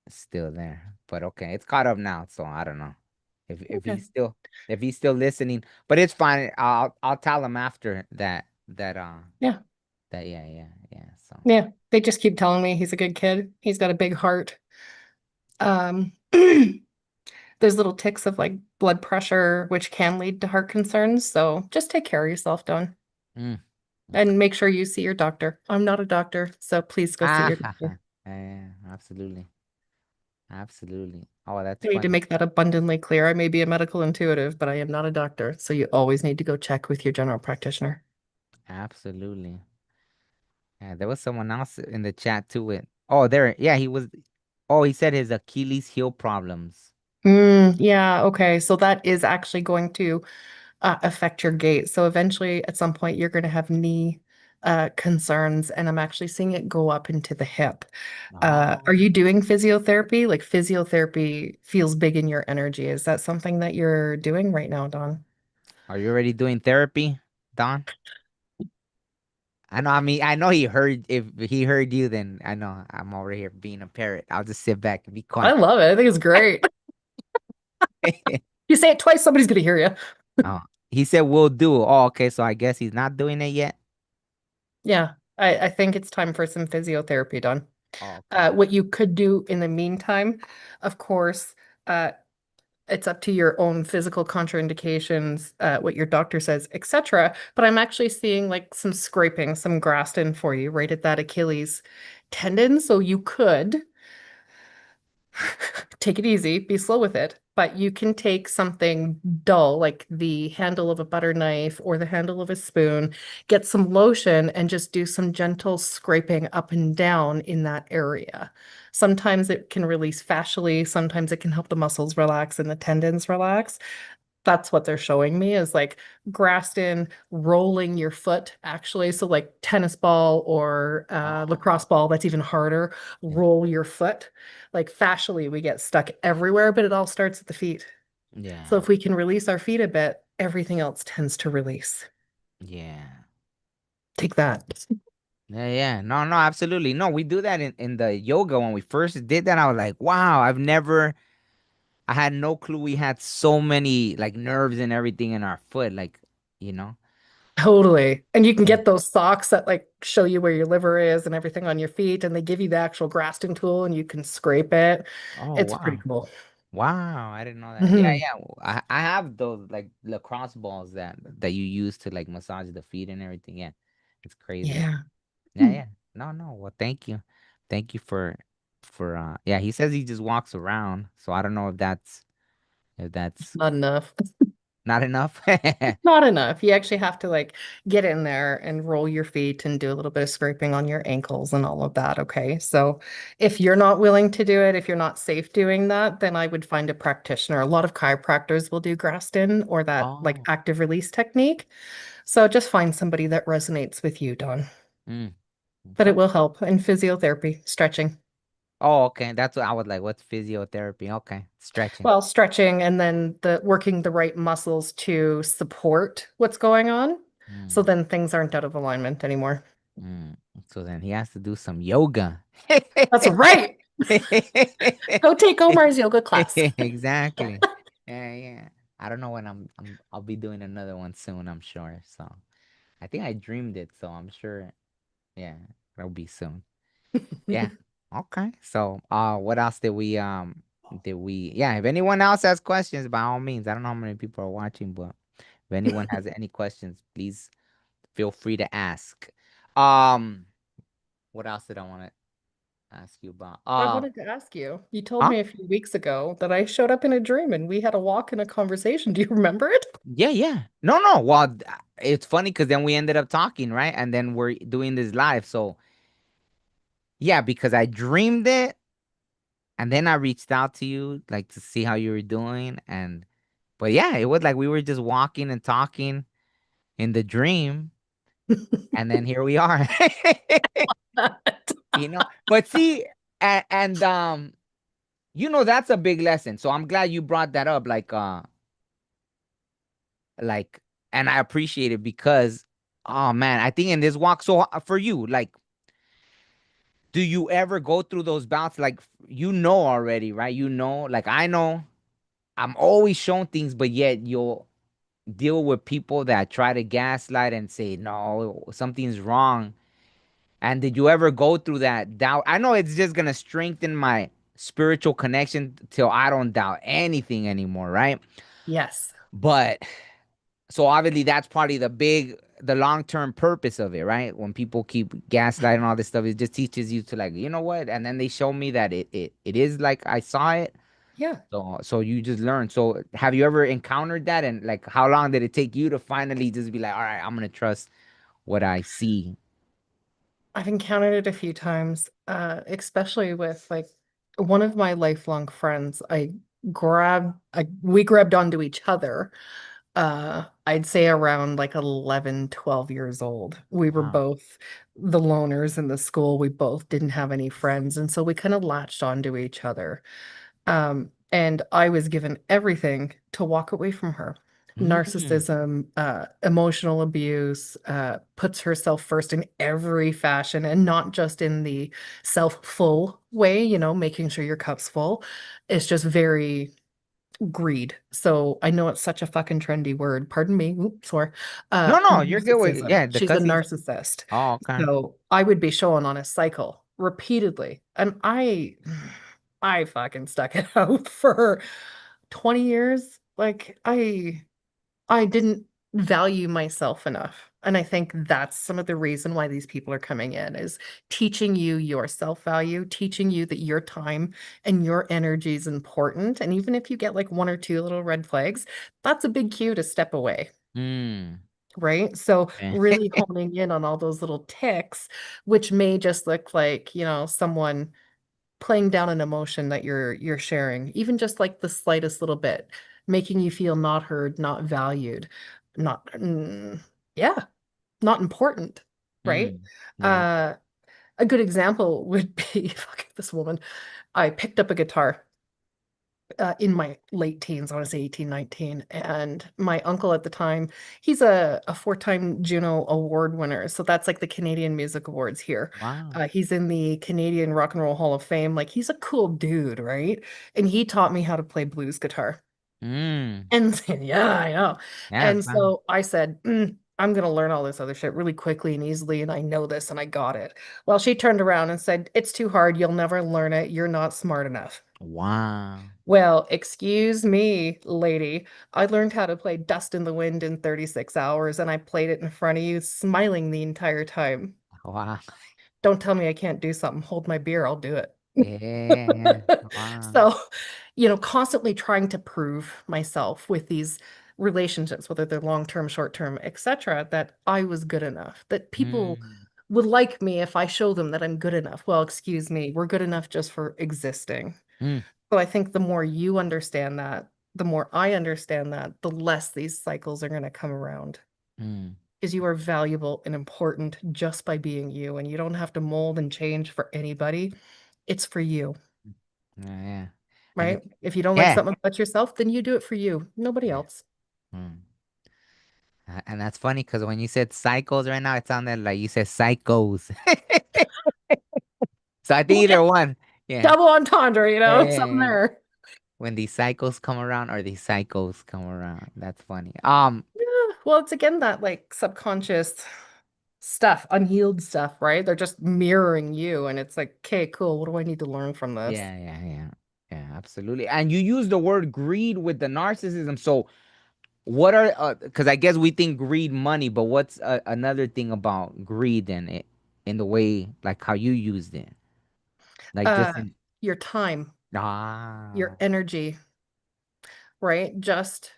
still there. But okay, it's caught up now, so I don't know if Okay. if he's still listening. But it's fine. I'll tell him after Yeah. that yeah. So Yeah. They just keep telling me he's a good kid. He's got a big heart. Um, there's little ticks of like blood pressure, which can lead to heart concerns. So just take care of yourself, Dawn, mm, okay. and make sure you see your doctor. I'm not a doctor, so please go see Ah, your ha, doctor. ha. Yeah, absolutely, absolutely. Oh, that's I need to funny. make that abundantly clear. I may be a medical intuitive, but I am not a doctor. So you always need to go check with your general practitioner. Absolutely. Yeah, there was someone else in the chat too. With oh, there. Yeah, he was. Oh, he said his Achilles heel problems. Yeah, okay. So that is actually going to affect your gait. So eventually, at some point, you're going to have knee concerns, and I'm actually seeing it go up into the hip. Are Oh, you doing physiotherapy? Like physiotherapy feels big in your energy. Is that something that you're doing right now, Don? are you already doing therapy, Don? I know. I mean, I know he heard. If he heard you, then I know I'm over here being a parrot. I'll just sit back and be I quiet. love it. I think it's great. You say it twice, somebody's going to hear you. Oh, he said we'll do. Oh, okay. So I guess he's not doing it yet. Yeah, I think it's time for some physiotherapy done. Oh, okay. What you could do in the meantime, of course, uh, it's up to your own physical contraindications, what your doctor says, etc. But I'm actually seeing like some scraping, some Graston for you right at that Achilles tendon. So you could take it easy, be slow with it, but you can take something dull like the handle of a butter knife or the handle of a spoon, get some lotion, and just do some gentle scraping up and down in that area. Sometimes it can release fascially, sometimes it can help the muscles relax and the tendons relax. That's what they're showing me is like Graston rolling your foot actually. So like tennis ball or Oh, lacrosse ball, that's even harder. yeah, Roll your foot. Like fascially, we get stuck everywhere, but it all starts at the feet. So yeah, if we can release our feet a bit, everything else tends to release. yeah, Take that. yeah. No, no, absolutely. No, we do that in the yoga when we first did that. I was like, wow, I had no clue we had so many like nerves and everything in our foot, like you know. Totally. And you can Yeah. get those socks that like show you where your liver is and everything on your feet, and they give you the actual Graston tool and you can scrape it. Oh It's pretty wow. cool. Wow, I didn't know that. Yeah, Hmm. yeah. I have those like lacrosse balls that you use to like massage the feet and everything. Yeah, it's crazy. Yeah. Yeah, yeah. No, no. Well, thank you for Yeah, he says he just walks around, so I don't know if that's Not enough. not enough. Not enough. You actually have to like get in there and roll your feet and do a little bit of scraping on your ankles and all of that. Okay. So if you're not willing to do it, if you're not safe doing that, then I would find a practitioner. A lot of chiropractors will do Graston or that like Oh, active release technique. So just find somebody that resonates with you, Don. mm, But it some. will help. And physiotherapy, stretching. Oh, okay. That's what I was like. What's physiotherapy? Okay, stretching. Well, stretching and then the working the right muscles to support what's going on. So Mm, then things aren't out of alignment anymore. mm. So then he has to do some yoga. That's right. Go take Omar's yoga class. Exactly. Yeah, yeah. I don't know when I'll be doing another one soon, I'm sure. So I think I dreamed it, so I'm sure, yeah, it'll be soon. Yeah. Okay. So what else did we Did we? Yeah. If anyone else has questions, by all means, I don't know how many people are watching, but if anyone has any questions, please feel free to ask. Um, what else did I want to ask you about? I wanted to ask you, you told Huh? me a few weeks ago that I showed up in a dream and we had a walk and a conversation. Do you remember it? Yeah, yeah. No, no. Well, it's funny because then we ended up talking, right? And then we're doing this live. So yeah, because I dreamed it, and then I reached out to you like to see how you were doing, and but yeah, it was like we were just walking and talking in the dream, and then here we are. But see, and that's a big lesson. So I'm glad you brought that up. Like, and I appreciate it because, oh man, I think in this walk. So for you, like, do you ever go through those bouts? Like, already, right? Like I know, I'm always shown things, but yet you'll deal with people that try to gaslight and say, no, something's wrong. And did you ever go through that doubt? I know it's just gonna strengthen my spiritual connection till I don't doubt anything anymore, right? Yes. But so obviously that's probably the long-term purpose of it, right? When people keep gaslighting all this stuff, it just teaches you to, like, you know what? And then they show me that it is like I saw it. Yeah. So you just learn. So have you ever encountered that? And like how long did it take you to finally just be like, all right, I'm gonna trust what I see? I've encountered it a few times, especially with like one of my lifelong friends. We grabbed onto each other. I'd say around like 11, 12 years old. We were Wow. both the loners in the school. We both didn't have any friends. And so we kind of latched onto each other. And I was given everything to walk away from her. Mm. Narcissism, emotional abuse, puts herself first in every fashion and not just in the self-full way, making sure your cup's full. It's just very greed. So I know it's such a fucking trendy word. Pardon me. Oops, sorry. No, no, you're good with, Narcissism. yeah, the She's a cussing. narcissist. Oh, okay. So I would be showing on a cycle repeatedly. And I fucking stuck it out for 20 years. Like I didn't value myself enough. And I think that's some of the reason why these people are coming in is teaching you your self-value, teaching you that your time and your energy is important. And even if you get like one or two little red flags, that's a big cue to step away. Mm. Right. So Okay. really honing in on all those little ticks, which may just look like, someone playing down an emotion that you're sharing, even just like the slightest little bit, making you feel not heard, not valued, not yeah, not important, right? Mm. Yeah. Uh, a good example would be fuck, this woman. I picked up a guitar in my late teens, I want to say 18, 19. And my uncle at the time, he's a four-time Juno Award winner. So that's like the Canadian Music Awards here. Wow. He's in the Canadian Rock and Roll Hall of Fame. Like he's a cool dude, right? And he taught me how to play blues guitar. Mm. And yeah, I know. Yeah, it's And fine. so I said, I'm gonna learn all this other shit really quickly and easily, and I know this and I got it. Well, she turned around and said, it's too hard. You'll never learn it. You're not smart enough. Wow. Well, excuse me, lady. I learned how to play Dust in the Wind in 36 hours and I played it in front of you, smiling the entire time. Wow. Don't tell me I can't do something. Hold my beer, I'll do it. Yeah, yeah. Wow. So, constantly trying to prove myself with these relationships, whether they're long-term, short-term, etc., that I was good enough, that people Mm. would like me if I show them that I'm good enough. Well, excuse me, we're good enough just for existing. Mm. So I think the more you understand that, the more I understand that, the less these cycles are going to come around. Mm. Is you are valuable and important just by being you, and you don't have to mold and change for anybody. It's for you, Yeah, yeah. And right? If you don't like yeah. something about yourself, then you do it for you, nobody Yeah. else. Mm. And that's funny because when you said cycles right now, it sounded like you said psychos. So I think Well, either one. Yeah. double entendre, Yeah, yeah, something yeah. there. When these cycles come around or these cycles come around. That's funny. Yeah, well, it's again that like subconscious stuff, unhealed stuff, right? They're just mirroring you, and it's like, okay, cool. What do I need to learn from this? Yeah, yeah, yeah. Yeah. Absolutely. And you use the word greed with the narcissism. So what are because I guess we think greed money, but what's another thing about greed and it in the way like how you used it? Like Uh, just in your time, your ah energy, right? Just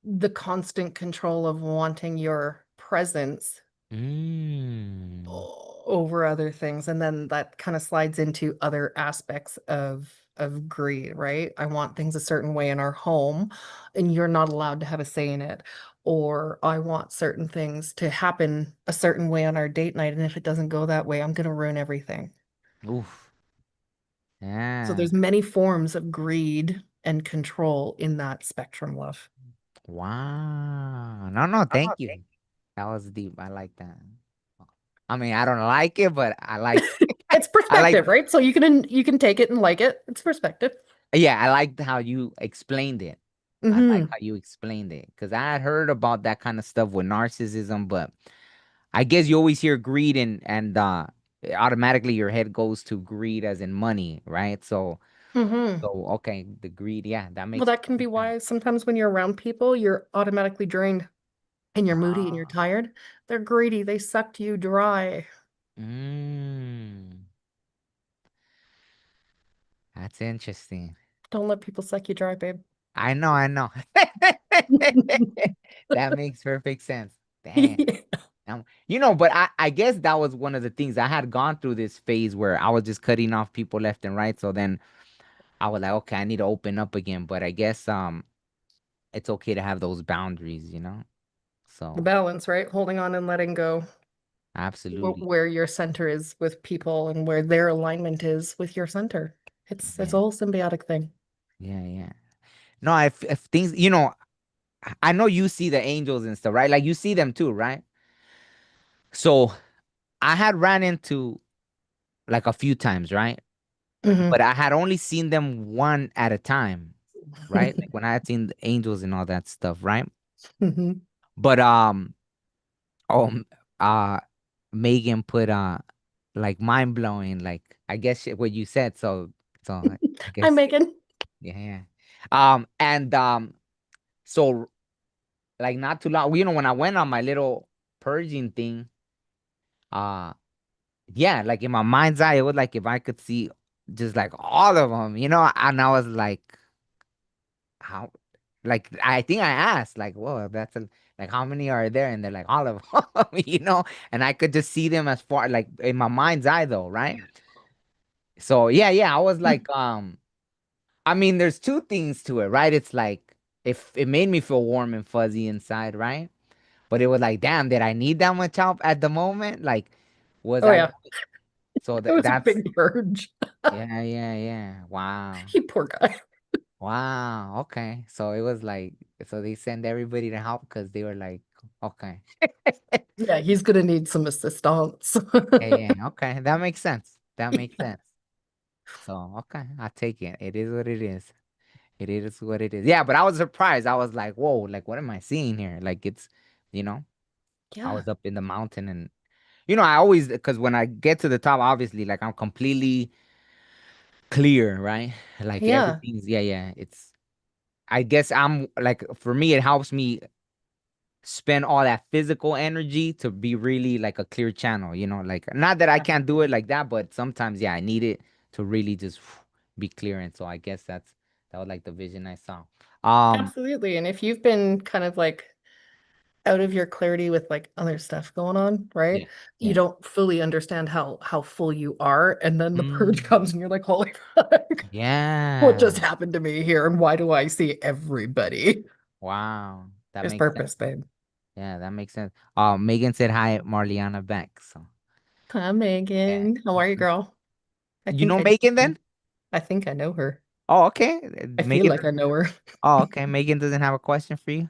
the constant control of wanting your presence mm, over other things. And then that kind of slides into other aspects of greed, right? I want things a certain way in our home, and you're not allowed to have a say in it. Or I want certain things to happen a certain way on our date night, and if it doesn't go that way, I'm going to ruin everything. oof. So Yeah. there's many forms of greed and control in that spectrum, love. Wow. No, no, thank you. That was deep. I like that. I mean, I don't like it, but I like It's I like perspective, right? So you can take it and like it. It's perspective. yeah, I liked how you explained it. I like Hmm. how you explained it because I had heard about that kind of stuff with narcissism, but I guess you always hear greed and automatically your head goes to greed as in money, right? Hmm. So okay, the greed, yeah, that Well, makes that can be perfect sense. why sometimes when you're around people, you're automatically drained and you're moody and you're Ah, tired. They're greedy. They sucked you dry. mm, that's interesting. Don't let people suck you dry, babe. I know, I know. That makes perfect sense. Damn. Yeah. But I guess that was one of the things I had gone through this phase where I was just cutting off people left and right. So then I was like, okay, I need to open up again. But I guess it's okay to have those boundaries. The So balance, right? Holding on and letting go. absolutely. Where your center is with people and where their alignment is with your center. It's a Yeah. whole symbiotic thing. Yeah, yeah. No, if things, I know you see the angels and stuff, right? Like you see them too, right? So I had ran into like a few times, right? But Hmm. I had only seen them one at a time, right? Like when I had seen the angels and all that stuff, right? Hmm. But oh, uh, Megan put like mind blowing, like I guess what you said. So I Hi, guess Megan. yeah, yeah. And so like not too long, when I went on my little purging thing, uh, yeah, like in my mind's eye, it was like if I could see just like all of them, and I was like, how? Like I think I asked, like, whoa, like how many are there? And they're like all of them. And I could just see them as far like in my mind's eye though, right? So yeah, yeah, I was like, I mean, there's two things to it, right? It's like if it made me feel warm and fuzzy inside, right? But it was like, damn, did I need that much help at the moment? Like, was Oh I yeah, so it was a that's big purge. yeah, yeah, yeah. Wow. You poor guy. Wow. Okay. So it was like, so they send everybody to help because they were like, okay. Yeah, he's gonna need some assistance. Yeah, yeah. Okay. That makes sense. That makes sense. So, okay. I take it. It is what it is. It is what it is. Yeah, but I was surprised. I was like, whoa, like, what am I seeing here? Like, you know, I Yeah, was up in the mountain and, I always, because when I get to the top, obviously, like, I'm completely clear, right? Like, yeah, everything's, yeah, yeah. I guess I'm like, for me, it helps me spend all that physical energy to be really like a clear channel, like not that I can't do it like that, but sometimes yeah, I need it to really just be clear. And so I guess that was like the vision I saw. Um, absolutely. And if you've been kind of like out of your clarity with like other stuff going on, yeah, right? You yeah. don't fully understand how full you are, and then the purge Mm, comes, and you're like, holy fuck, what yeah. just happened to me here, and why do I see everybody? Wow. That There's makes sense. purpose, babe. Yeah, that makes sense. Megan said hi, Marliana back. So Hi, yeah. Megan. How are you, girl? I You think know I Megan then? I think I know her. Oh, okay. I feel Megan. like I know her. Oh, okay. Megan doesn't have a question for you.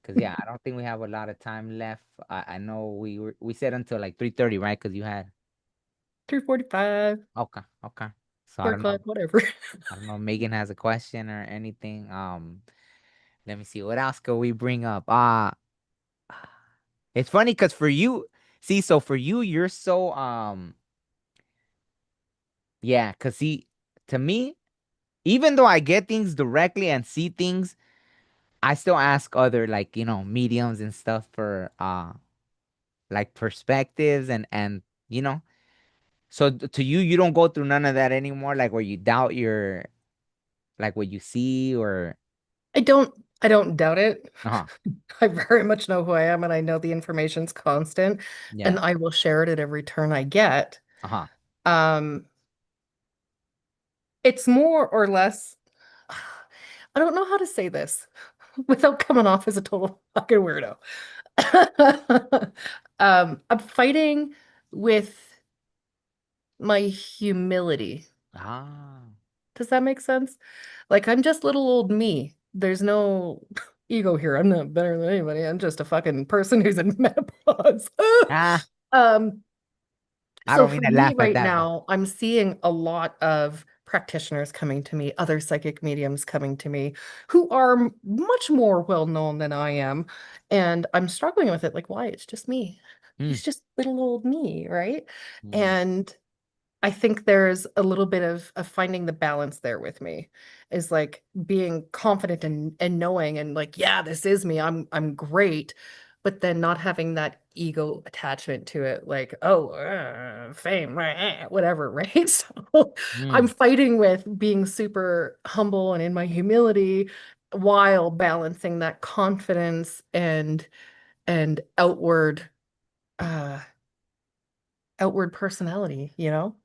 Cause yeah, I don't think we have a lot of time left. I know we said until like 3:30, right? Cause you had 3:45, okay, okay. So I 4 don't know. o'clock, whatever. I don't know if Megan has a question or anything. Let me see. What else could we bring up? It's funny because for you, see, so for you, you're so yeah, cause see, to me, even though I get things directly and see things, I still ask other, like, mediums and stuff for like perspectives and you know. So to you, you don't go through none of that anymore, like where you doubt your like what you see or I don't I don't doubt it. uh-huh. I very much know who I am and I know the information's constant and Yeah. I will share it at every turn I get. Uh-huh. Um, it's more or less, I don't know how to say this without coming off as a total fucking weirdo. I'm fighting with my humility. Ah. Does that make sense? Like, I'm just little old me. There's no ego here. I'm not better than anybody. I'm just a fucking person who's in menopause. Ah, Um, I So don't mean for to me laugh at right that, but now, I'm seeing a lot of practitioners coming to me, other psychic mediums coming to me who are much more well known than I am. And I'm struggling with it. Like, why? It's just me. mm, It's just little old me, right? mm, And I think there's a little bit of finding the balance there with me is like being confident and knowing and like, yeah, this is me. I'm great, but then not having that ego attachment to it, like, oh, fame, whatever, right? So I'm mm. fighting with being super humble and in my humility while balancing that confidence and uh outward personality, you know?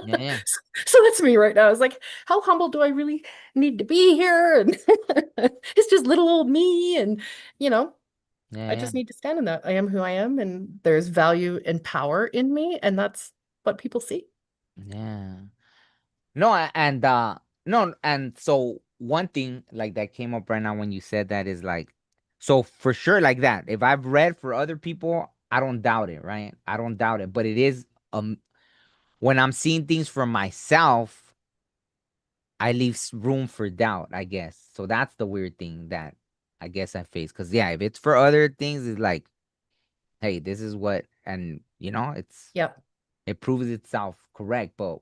Yeah, yeah, So that's me right now. It's like, how humble do I really need to be here? And it's just little old me. And, you know, I yeah, just need to stand in that. I am who I am, and there's value and power in me. And that's what people see. yeah, yeah. No, and no, and so one thing like that came up right now when you said that is like, so for sure like that. If I've read for other people, I don't doubt it, right? I don't doubt it, but it is when I'm seeing things for myself, I leave room for doubt, I guess. So that's the weird thing that I guess I face. Cause yeah, if it's for other things, it's like, hey, this is what, and Yep. it proves itself correct. But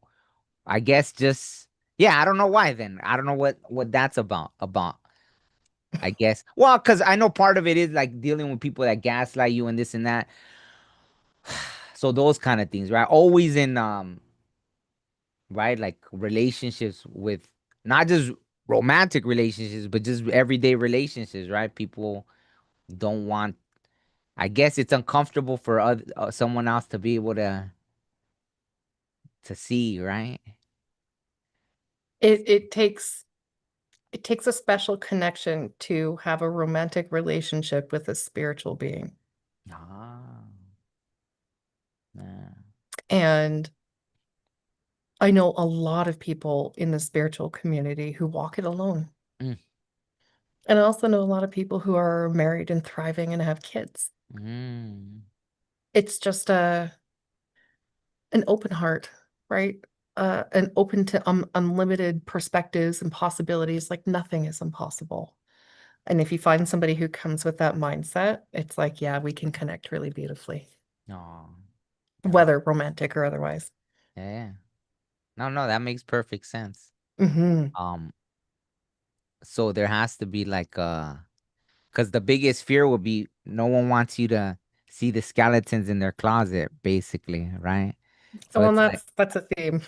I guess just yeah, I don't know why then. I don't know what that's about. I guess. Well, cause I know part of it is like dealing with people that gaslight you and this and that. So those kind of things, right? Always in right? Like relationships with not just romantic relationships, but just everyday relationships, right? People don't want, I guess it's uncomfortable for someone else to be able to see, right? It takes a special connection to have a romantic relationship with a spiritual being. Ah, yeah. And I know a lot of people in the spiritual community who walk it alone. Mm, And I also know a lot of people who are married and thriving and have kids. mm, It's just an open heart, right? An open to unlimited perspectives and possibilities. Like nothing is impossible. And if you find somebody who comes with that mindset, it's like, yeah, we can connect really beautifully, no, that, whether romantic or otherwise. yeah. No, no, that makes perfect sense. Hmm. Um, so there has to be like because the biggest fear would be no one wants you to see the skeletons in their closet, basically, right? So So, and it's like, that's a theme.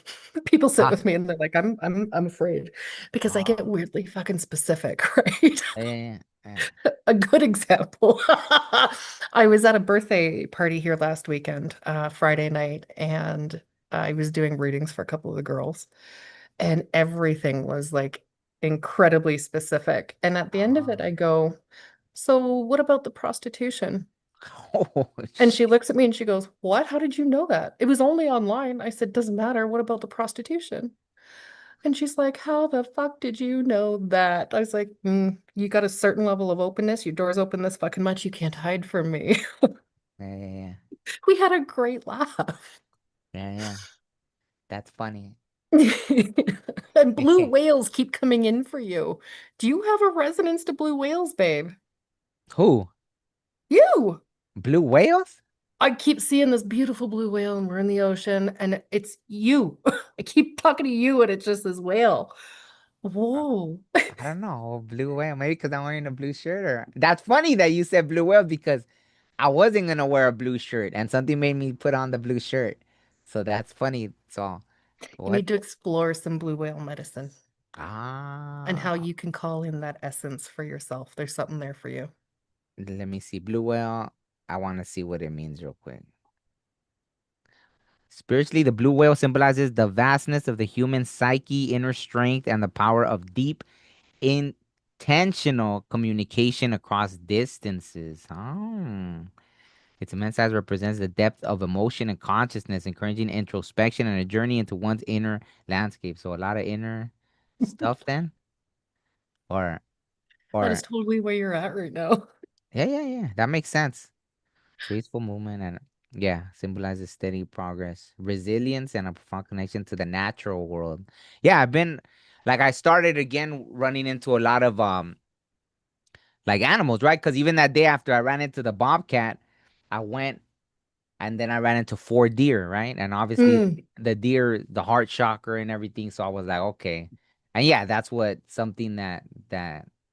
People sit ah, with me and they're like, I'm afraid because I get ah, weirdly fucking specific, right? yeah, yeah, yeah. A good example. I was at a birthday party here last weekend, Friday night, and I was doing readings for a couple of the girls, and everything was like incredibly specific. And at the end of it, Ah. I go, so what about the prostitution? Oh, And she looks at me and she goes, what? How did you know that? It was only online. I said, doesn't matter. What about the prostitution? And she's like, how the fuck did you know that? I was like, you got a certain level of openness. Your door's open this fucking much. You can't hide from me. yeah, yeah, We had a great laugh. yeah, yeah. That's funny. And blue whales keep coming in for you. Do you have a resonance to blue whales, babe? Who? You. Blue whales? I keep seeing this beautiful blue whale and we're in the ocean and it's you. I keep talking to you and it's just this whale. Whoa. I don't know, blue whale. Maybe because I'm wearing a blue shirt. Or that's funny that you said blue whale because I wasn't gonna wear a blue shirt, and something made me put on the blue shirt. So that's funny. So You what? need to explore some blue whale medicine and how Ah, you can call in that essence for yourself. There's something there for you. let me see. Blue whale. I want to see what it means real quick. Spiritually, the blue whale symbolizes the vastness of the human psyche, inner strength, and the power of deep, intentional communication across distances. Oh. Its immense size represents the depth of emotion and consciousness, encouraging introspection and a journey into one's inner landscape. So a lot of inner stuff then? Or That is or totally where you're at right now. yeah, yeah, yeah. That makes sense. Graceful movement and yeah, symbolizes steady progress, resilience, and a profound connection to the natural world. Yeah, I've been like I started again running into a lot of like animals, right? Because even that day after I ran into the bobcat, I went and then I ran into four deer, right? And obviously Mm. the deer, the heart chakra and everything. So I was like, okay. And yeah, that's what something that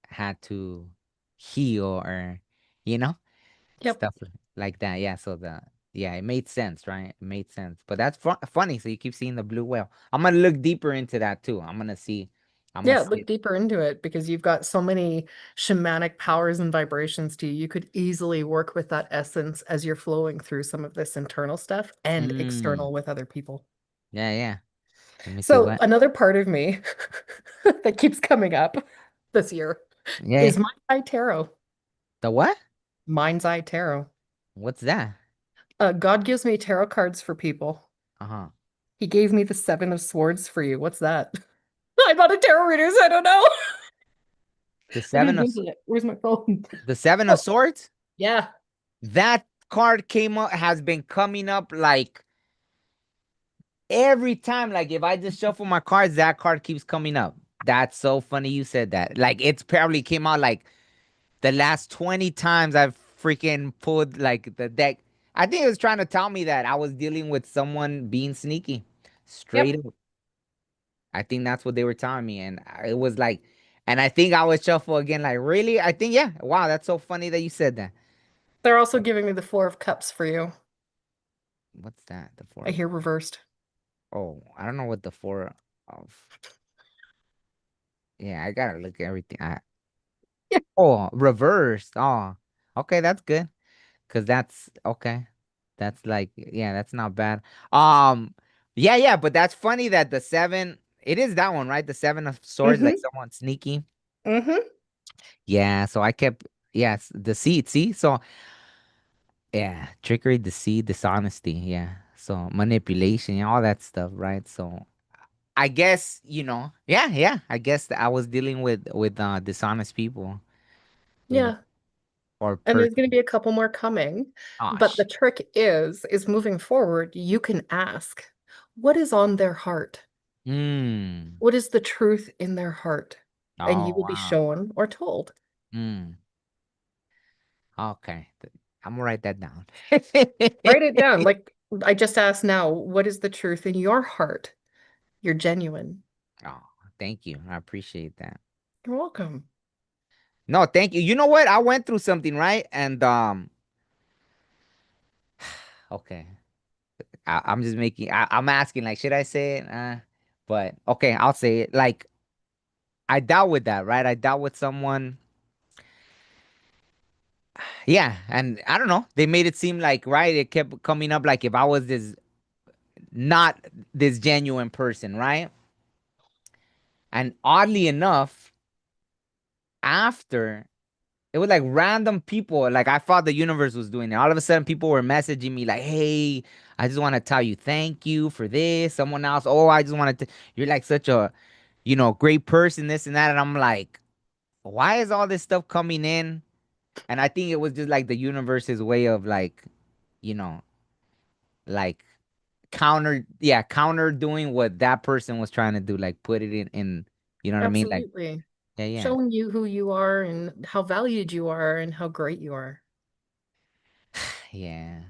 had to heal or you know, Yep. stuff like that. Yeah. So the yeah, it made sense, right? It made sense. But that's funny. So you keep seeing the blue whale. I'm gonna look deeper into that too. I'm gonna see. I'm gonna Yeah, see look it. deeper into it because you've got so many shamanic powers and vibrations to you. You could easily work with that essence as you're flowing through some of this internal stuff and Mm. external with other people. Yeah, yeah. Let me see So what. another part of me that keeps coming up this year Yeah, yeah. is Mind's Eye Tarot. The what? Mind's Eye Tarot. What's that? God gives me tarot cards for people. Uh-huh. He gave me the Seven of Swords for you. What's that? I'm not a tarot reader, so I don't know. The I didn't seven of Google it. Where's my phone? the seven of swords? Yeah. That card came up has been coming up like every time. Like if I just shuffle my cards, that card keeps coming up. That's so funny you said that. Like it's probably came out like the last 20 times I've freaking pulled like the deck. I think it was trying to tell me that I was dealing with someone being sneaky. Straight Yep. up. I think that's what they were telling me. And it was like, and I think I would shuffle again. Like, really? I think, yeah. Wow, that's so funny that you said that. They're also giving me the Four of Cups for you. What's that? The four I of hear reversed. Oh, I don't know what the four of. Yeah, I gotta look at everything. Oh, reversed. Oh, okay, that's good. Cause that's okay. That's like, yeah, that's not bad. Um, yeah, yeah, but that's funny that the seven. It is that one, right? The seven of swords, like Mm-hmm. someone sneaky. Mm-hmm. Yeah, so I kept. Yes, deceit. See, so yeah, trickery, deceit, dishonesty. Yeah, so manipulation, all that stuff, right? So I guess, yeah, yeah. I guess that I was dealing with dishonest people, you know, Yeah. or And there's going to person. be a couple more coming. Oh But the shit. trick is moving forward, you can ask, what is on their heart? Mm. What is the truth in their heart? And you Oh will be wow. shown or told. Mm. Okay. I'm gonna write that down. Write it down. Like I just asked now, what is the truth in your heart? You're genuine. Oh, thank you. I appreciate that. You're welcome. No, thank you. You know what? I went through something, right? And okay. I'm just making. I'm asking, like, should I say it? But okay, I'll say it. Like, I dealt with that, right? I dealt with someone. Yeah, and I don't know. They made it seem like, right? It kept coming up like if I was this not this genuine person, right? And oddly enough, after it was like random people, like I thought the universe was doing it. All of a sudden, people were messaging me like, "Hey, I just want to tell you thank you for this." Someone else, "Oh, I just wanted to. You're like such a, great person, this and that." And I'm like, why is all this stuff coming in? And I think it was just like the universe's way of like, you know, like counter doing what that person was trying to do, like put it in, you know what I mean? Like, Absolutely. yeah, yeah, Showing you who you are and how valued you are and how great you are. yeah.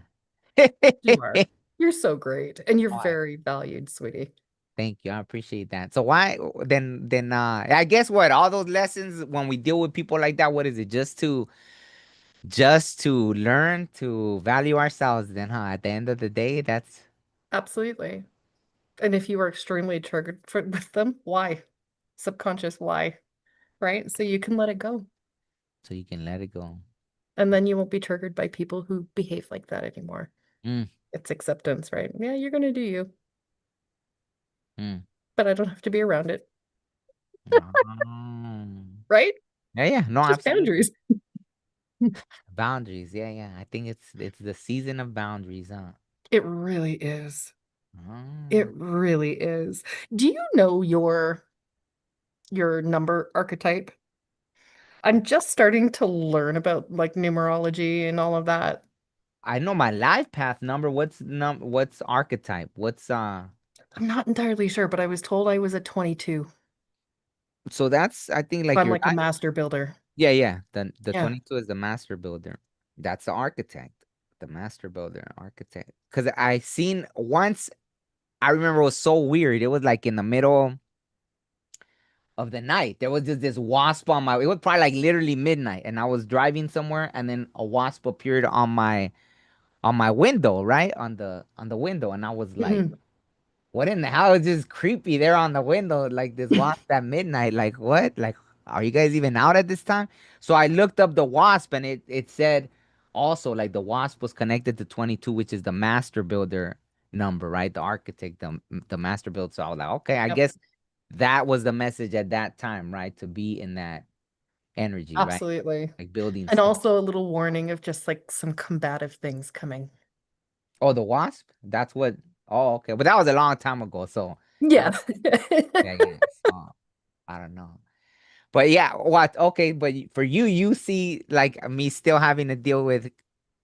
You are. You're so great. And you're Oh, I very valued, sweetie. thank you. I appreciate that. So why then I guess what all those lessons when we deal with people like that, what is it? Just to learn to value ourselves then, huh? At the end of the day, that's Absolutely. And if you are extremely triggered with them, why? Subconscious why, right? So you can let it go. so you can let it go. And then you won't be triggered by people who behave like that anymore. Mm, It's acceptance, right? Yeah, you're gonna do you, mm. but I don't have to be around it, Um, right? yeah, yeah. No, Just absolutely. boundaries. Boundaries. Yeah, yeah. I think it's the season of boundaries, huh? It really is. Oh. It really is. Do you know your number archetype? I'm just starting to learn about like numerology and all of that. I know my life path number. What's archetype? What's I'm not entirely sure, but I was told I was a 22. so that's I think So like I'm your like a master builder. yeah, yeah. The Yeah. 22 is the master builder. That's the architect. The master builder, architect. Because I seen once, I remember it was so weird. It was like in the middle of the night. There was just this wasp on my, it was probably like literally midnight. And I was driving somewhere and then a wasp appeared on my window, right? On the window. And I was like, Mhm. what in the hell is just creepy there on the window? Like this wasp at midnight. Like what? Like, are you guys even out at this time? So I looked up the wasp and it said also like the wasp was connected to 22, which is the master builder number, right? The architect, the master builder. So I was like, okay, I Yep, guess that was the message at that time, right? To be in that energy, right? absolutely. Like building And stuff. also a little warning of just like some combative things coming. Oh, the wasp? That's what. Oh, okay. But that was a long time ago. So I Yeah. don't. Yeah, yeah. So I don't know. But yeah, what? Okay, but for you, you see like me still having to deal with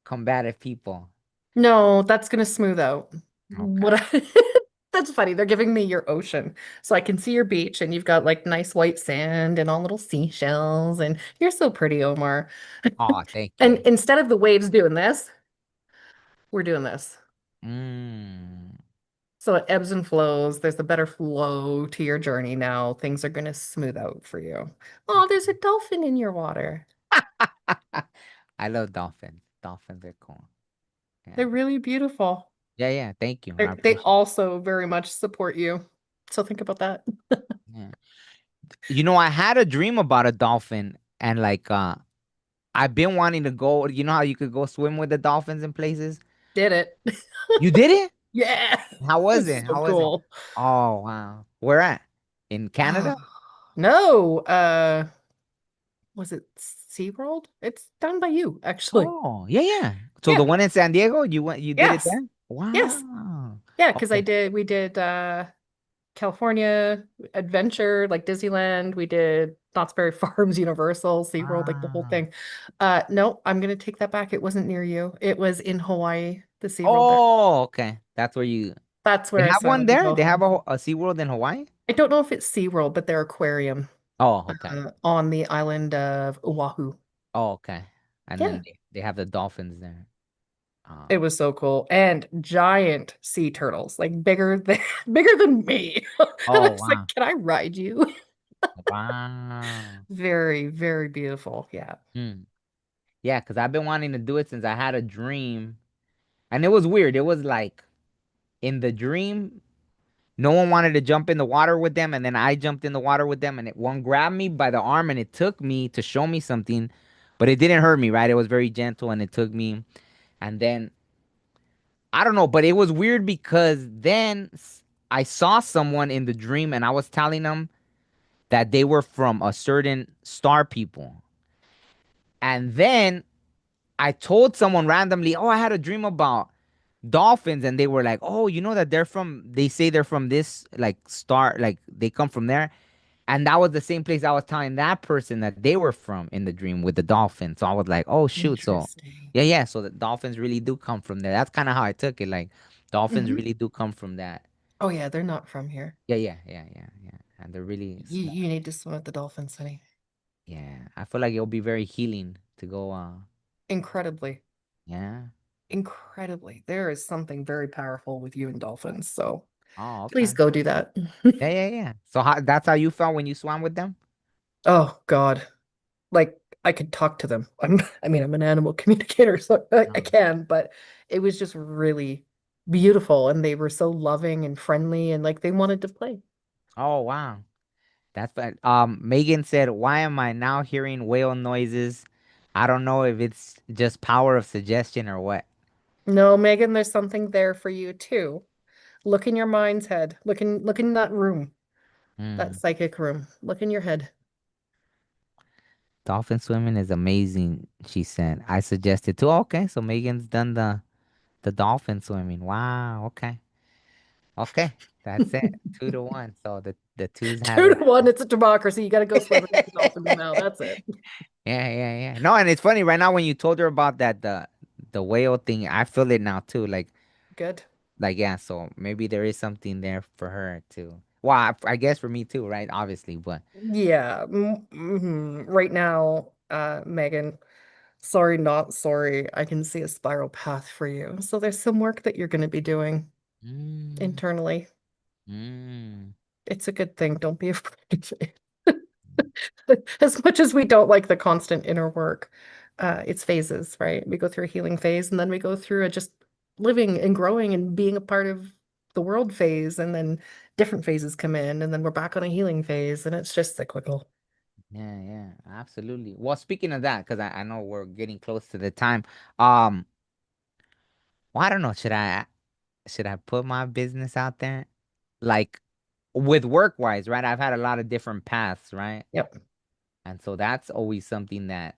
combative people. No, that's gonna smooth out. Okay. What I That's funny. They're giving me your ocean. So I can see your beach and you've got like nice white sand and all little seashells and you're so pretty, Omar. Oh, thank And you. instead of the waves doing this, we're doing this. Mm. So it ebbs and flows. There's a better flow to your journey now. Things are gonna smooth out for you. Oh, there's a dolphin in your water. I love dolphins. Dolphins are cool. They're Yeah. really beautiful. Yeah, yeah. Thank you. I They appreciate also very much support you. So think about that. it. Yeah. I had a dream about a dolphin and like I've been wanting to go. You know how you could go swim with the dolphins in places? Did it. You did it? Yeah. How was It's it? so How was it? cool. Oh, wow. Where at? In Canada? Oh, no, was it SeaWorld? It's down by you, actually. Oh, yeah, yeah. So the Yeah. one in San Diego, you did it Yes. there? Yes. Wow. Yeah, because Okay. we did California Adventure, like Disneyland. We did Knott's Berry Farms, Universal, SeaWorld, like the whole Wow. thing. No, I'm gonna take that back. It wasn't near you. It was in Hawaii, the SeaWorld there. Oh, okay. That's where you That's they where I have saw one the there? They have dolphins. a SeaWorld in Hawaii? I don't know if it's SeaWorld, but their aquarium Oh, okay. on the island of Oahu. Oh, okay. And then Yeah, they have the dolphins there. it Oh. was so cool. And giant sea turtles, like bigger than bigger than me. And I Oh, was like, wow. can I ride you? Wow. Very, very beautiful. Yeah. Hmm. Yeah, because I've been wanting to do it since I had a dream. And it was weird. It was like in the dream, no one wanted to jump in the water with them, and then I jumped in the water with them, and one grabbed me by the arm and it took me to show me something, but it didn't hurt me, right? It was very gentle and it took me, and then I don't know, but it was weird because then I saw someone in the dream and I was telling them that they were from a certain star people, and then I told someone randomly, "Oh, I had a dream about dolphins," and they were like, "Oh, you know that they say they're from this like star, like they come from there." And that was the same place I was telling that person that they were from in the dream with the dolphins. So I was like, oh shoot. So Interesting. yeah, yeah. So the dolphins really do come from there. That's kind of how I took it. Like dolphins Hmm. really do come from that. Oh yeah, they're not from here. Yeah, yeah, yeah, yeah, yeah. And they're really small. You need to swim with the dolphins, honey. Yeah. I feel like it'll be very healing to go Incredibly. yeah. incredibly. There is something very powerful with you and dolphins. So Oh, please okay. go do that. Yeah, yeah, yeah. So that's how you felt when you swam with them? Oh God. Like I could talk to them. I mean, I'm an animal communicator, so I Oh. can, but it was just really beautiful and they were so loving and friendly and like they wanted to play. Oh, wow. That's fun. Megan said, "Why am I now hearing whale noises? I don't know if it's just power of suggestion or what." No, Megan, there's something there for you too. Look in your mind's head. Look in that room, that Hmm. psychic room. Look in your head. Dolphin swimming is amazing, she said. I suggested too. Okay, so Megan's done the dolphin swimming. Wow. Okay. Okay. That's it. 2-1. So the twos have Two it. to one, it's a democracy. You got to go swimming with the dolphins now. That's it. Yeah, yeah, yeah. No, and it's funny right now when you told her about that the whale thing, I feel it now too. Good. Like yeah, so maybe there is something there for her too. Well, I guess for me too, right? Obviously, but Yeah. Right now, Megan, sorry, not sorry. I can see a spiral path for you. So there's some work that you're going to be doing mm, internally. mm, It's a good thing. Don't be afraid. As much as we don't like the constant inner work, it's phases, right? We go through a healing phase and then we go through a just living and growing and being a part of the world phase. And then different phases come in and then we're back on a healing phase and it's just cyclical. yeah, yeah, absolutely. Well, speaking of that, because I know we're getting close to the time. Um, well, I don't know. Should I put my business out there? Like with work wise, right? I've had a lot of different paths, right? Yep. And so that's always something that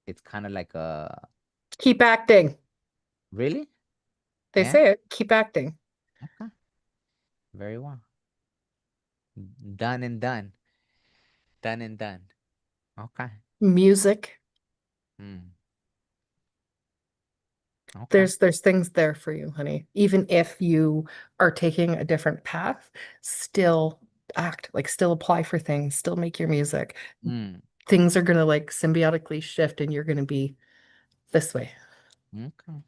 it's kind of like a Keep acting. really? They Yeah. say it. Keep acting. Okay. Very well. Done and done. Done and done. Okay. Music. Hmm. Okay. There's things there for you, honey. Even if you are taking a different path, still act, like still apply for things, still make your music. Hmm. Things are gonna like symbiotically shift and you're gonna be this way. Okay.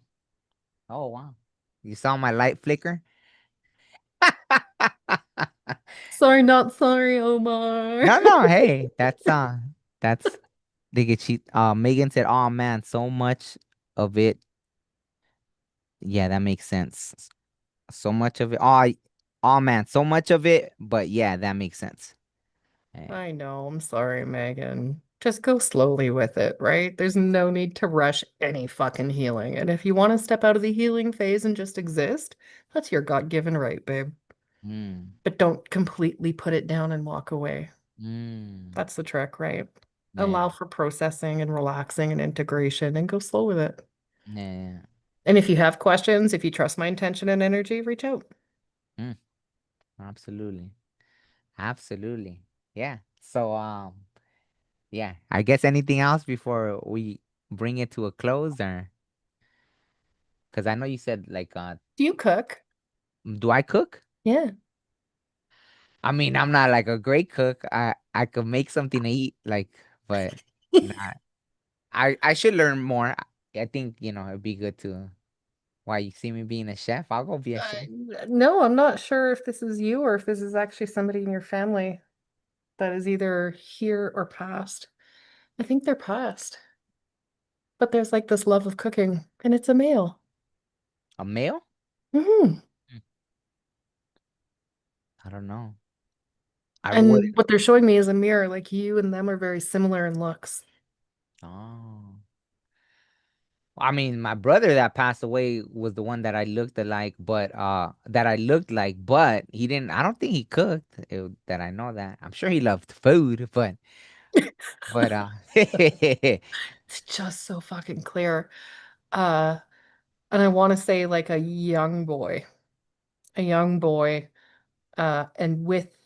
Oh wow. You saw my light flicker? Sorry, not sorry, Omar. No, no. Hey, that's they get cheat. Megan said, "Oh man, so much of it. Yeah, that makes sense. So much of it. Oh man, so much of it. But yeah, that makes sense. Hey. I know, I'm sorry, Megan. Just go slowly with it, right? There's no need to rush any fucking healing. And if you want to step out of the healing phase and just exist, that's your God-given right, babe. Hmm. But don't completely put it down and walk away. Hmm. That's the trick, right? Allow Yeah. for processing and relaxing and integration and go slow with it. Yeah. And if you have questions, if you trust my intention and energy, reach out. Hmm. Absolutely. Absolutely. Yeah. So yeah. I guess anything else before we bring it to a close or because I know you said like Do you cook? do I cook? Yeah. I mean, I'm not like a great cook. I could make something to eat, like, but not. I should learn more. I think, it'd be good to why you see me being a chef, I'll go be a chef. Uh, no, I'm not sure if this is you or if this is actually somebody in your family that is either here or past. I think they're past, but there's like this love of cooking, and it's a male. A male? Hmm. Hmm, I don't know. I would. And what they're showing me is a mirror, like you and them are very similar in looks. Oh. I mean, my brother that passed away was the one that I looked like, but he didn't. I don't think he cooked. That I know that. I'm sure he loved food, but It's just so fucking clear. Uh, and I want to say like a young boy, and with,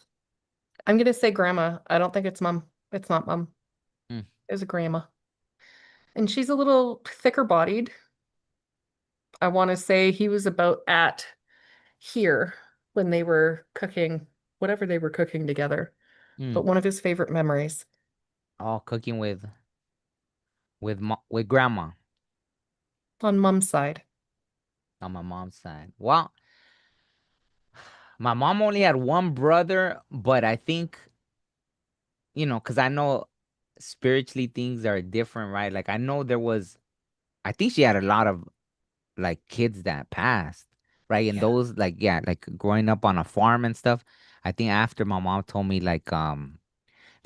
I'm gonna say grandma. I don't think it's mom. It's not mom. hmm, It's a grandma. And she's a little thicker bodied. I want to say he was about at here when they were cooking whatever they were cooking together. hmm. But one of his favorite memories. All cooking with grandma. on mom's side. on my mom's side. Well, my mom only had one brother, but I think, because I know spiritually things are different, right? Like I know I think she had a lot of like kids that passed, right? And Yeah. those like yeah, like growing up on a farm and stuff. I think after my mom told me like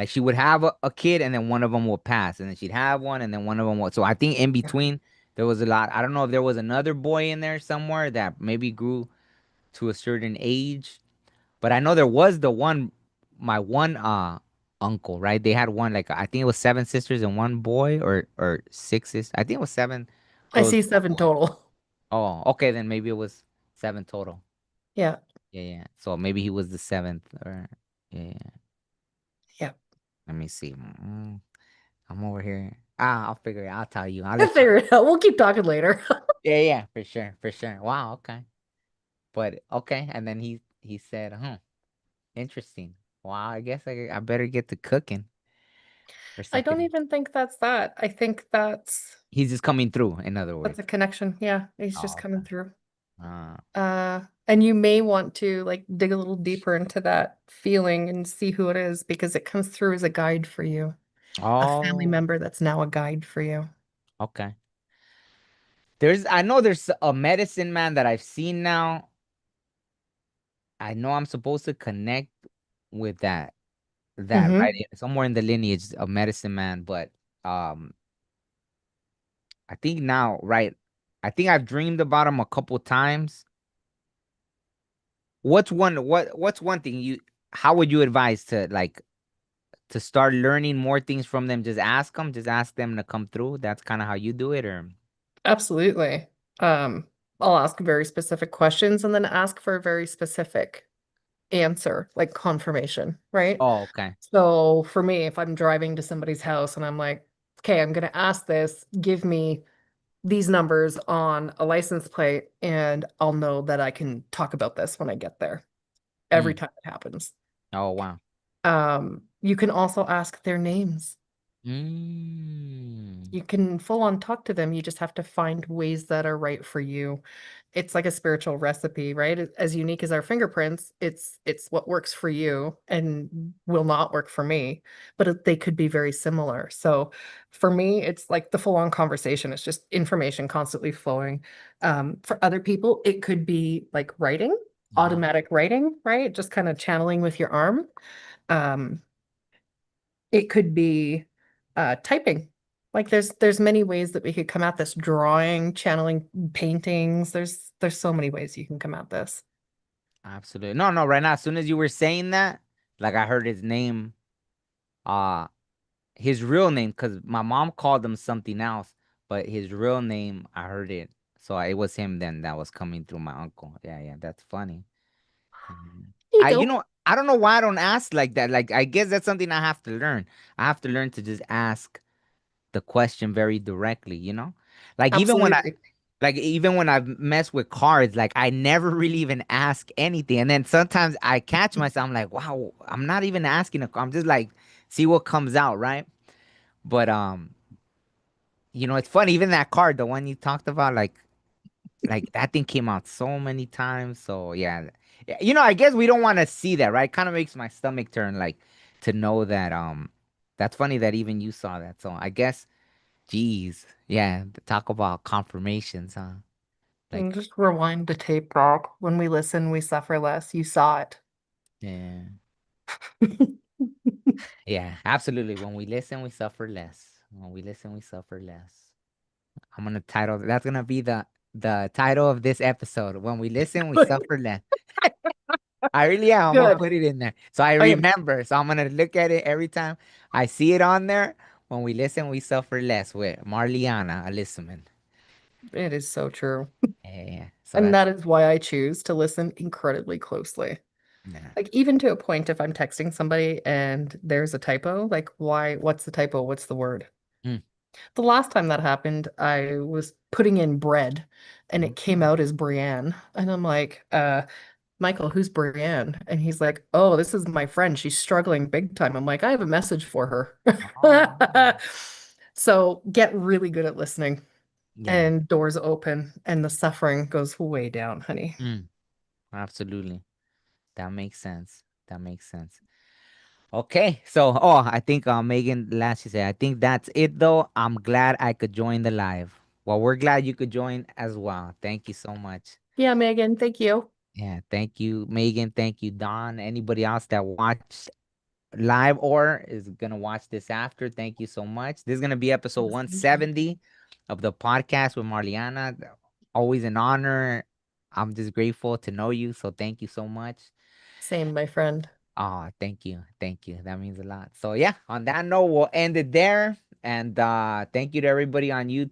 she would have a kid and then one of them would pass and then she'd have one and then one of them would. So I think in Yeah. between there was a lot. I don't know if there was another boy in there somewhere that maybe grew to a certain age, but I know there was my one uncle, right? They had one like I think it was seven sisters and one boy or six sisters. I think it was seven I girls, see one seven boy. total. Oh, okay, then maybe it was seven total. Yeah. Yeah, yeah. So maybe he was the seventh or yeah, yeah. Yeah. Let me see. I'm over here. I'll figure it. I'll tell you. I'll I let you. figured it out. We'll keep talking later. Yeah, yeah, for sure, for sure. Wow, okay. But okay, and then he said, interesting. Wow, I guess I better get to cooking or I don't something. even think that's that. I think He's just coming through, in other that's words. a connection. Yeah, he's just Oh, coming okay. through. Uh, And you may want to like dig a little deeper into that feeling and see who it is because it comes through as a guide for you, a family oh, member that's now a guide for you. okay. I know there's a medicine man that I've seen now. I know I'm supposed to connect with that right Hmm. somewhere in the lineage of medicine man, but um I think now, right? I think I've dreamed about him a couple times. What's one thing how would you advise to like to start learning more things from them? Just ask them to come through. That's kind of how you do it, or Absolutely. Um, I'll ask very specific questions and then ask for a very specific answer, like confirmation, right? oh, okay. So for me, if I'm driving to somebody's house and I'm like, okay, I'm going to ask this, give me these numbers on a license plate, and I'll know that I can talk about this when I get there every Mm. time it happens. Oh, wow. You can also ask their names. Mm. You can full on talk to them. You just have to find ways that are right for you. It's like a spiritual recipe, right? As unique as our fingerprints, it's what works for you and will not work for me, but they could be very similar. So for me, it's like the full on conversation. It's just information constantly flowing. For other people, it could be like writing, Uh-huh. automatic writing, right? Just kind of channeling with your arm. Um, it could be typing. Like there's many ways that we could come at this. Drawing, channeling, paintings. There's so many ways you can come at this. Absolutely. No, no, right now, as soon as you were saying that, like I heard his name, uh his real name, because my mom called him something else, but his real name, I heard it. So it was him then that was coming through my uncle. Yeah, yeah, that's funny. Mhm. There you go. I don't know why I don't ask like that. Like, I guess that's something I have to learn. I have to learn to just ask the question very directly, you know? Like, Absolutely. even when I've messed with cards, like, I never really even ask anything. And then sometimes I catch myself, I'm like, wow, I'm not even asking I'm just like, see what comes out, right? But, it's funny, even that card, the one you talked about, like that thing came out so many times. So yeah. Yeah, I guess we don't want to see that, right? Kind of makes my stomach turn, like to know that that's funny that even you saw that. So I guess, geez, yeah, talk about confirmations, huh? And Like, just rewind the tape back. When we listen, we suffer less. You saw it. yeah, yeah, absolutely. When we listen, we suffer less. When we listen, we suffer less. I'm gonna title that's gonna be the title of this episode. When we listen, we Good. suffer less. I really am. I'm gonna Good. put it in there. So I I am. remember. So I'm gonna look at it every time I see it on there. When we listen, we suffer less with Marliana Alisemon. It is so true. Yeah, yeah. So And that's that is why I choose to listen incredibly closely. yeah. Like even to a point, if I'm texting somebody and there's a typo, like why, what's the typo? What's the word? Mm. The last time that happened, I was putting in bread and it came Mm. out as Brienne. And I'm like, Michael, who's Brienne? And he's like, oh, this is my friend. She's struggling big time. I'm like, I have a message for her. Oh, So get really good at listening. Yeah. and doors open and the suffering goes way down, honey. Mm, absolutely. That makes sense. That makes sense. Okay. So, I think Megan last she said, I think that's it though. I'm glad I could join the live. Well, we're glad you could join as well. Thank you so much. Yeah, Megan, thank you. Yeah, thank you, Megan. Thank you, Don. Anybody else that watched live or is gonna watch this after, thank you so much. This is gonna be episode Yes, thank you. 170 of the podcast with Marliana. Always an honor. I'm just grateful to know you. So thank you so much. Same, my friend. Ah, thank you. Thank you. That means a lot. So yeah, on that note, we'll end it there. And thank you to everybody on YouTube.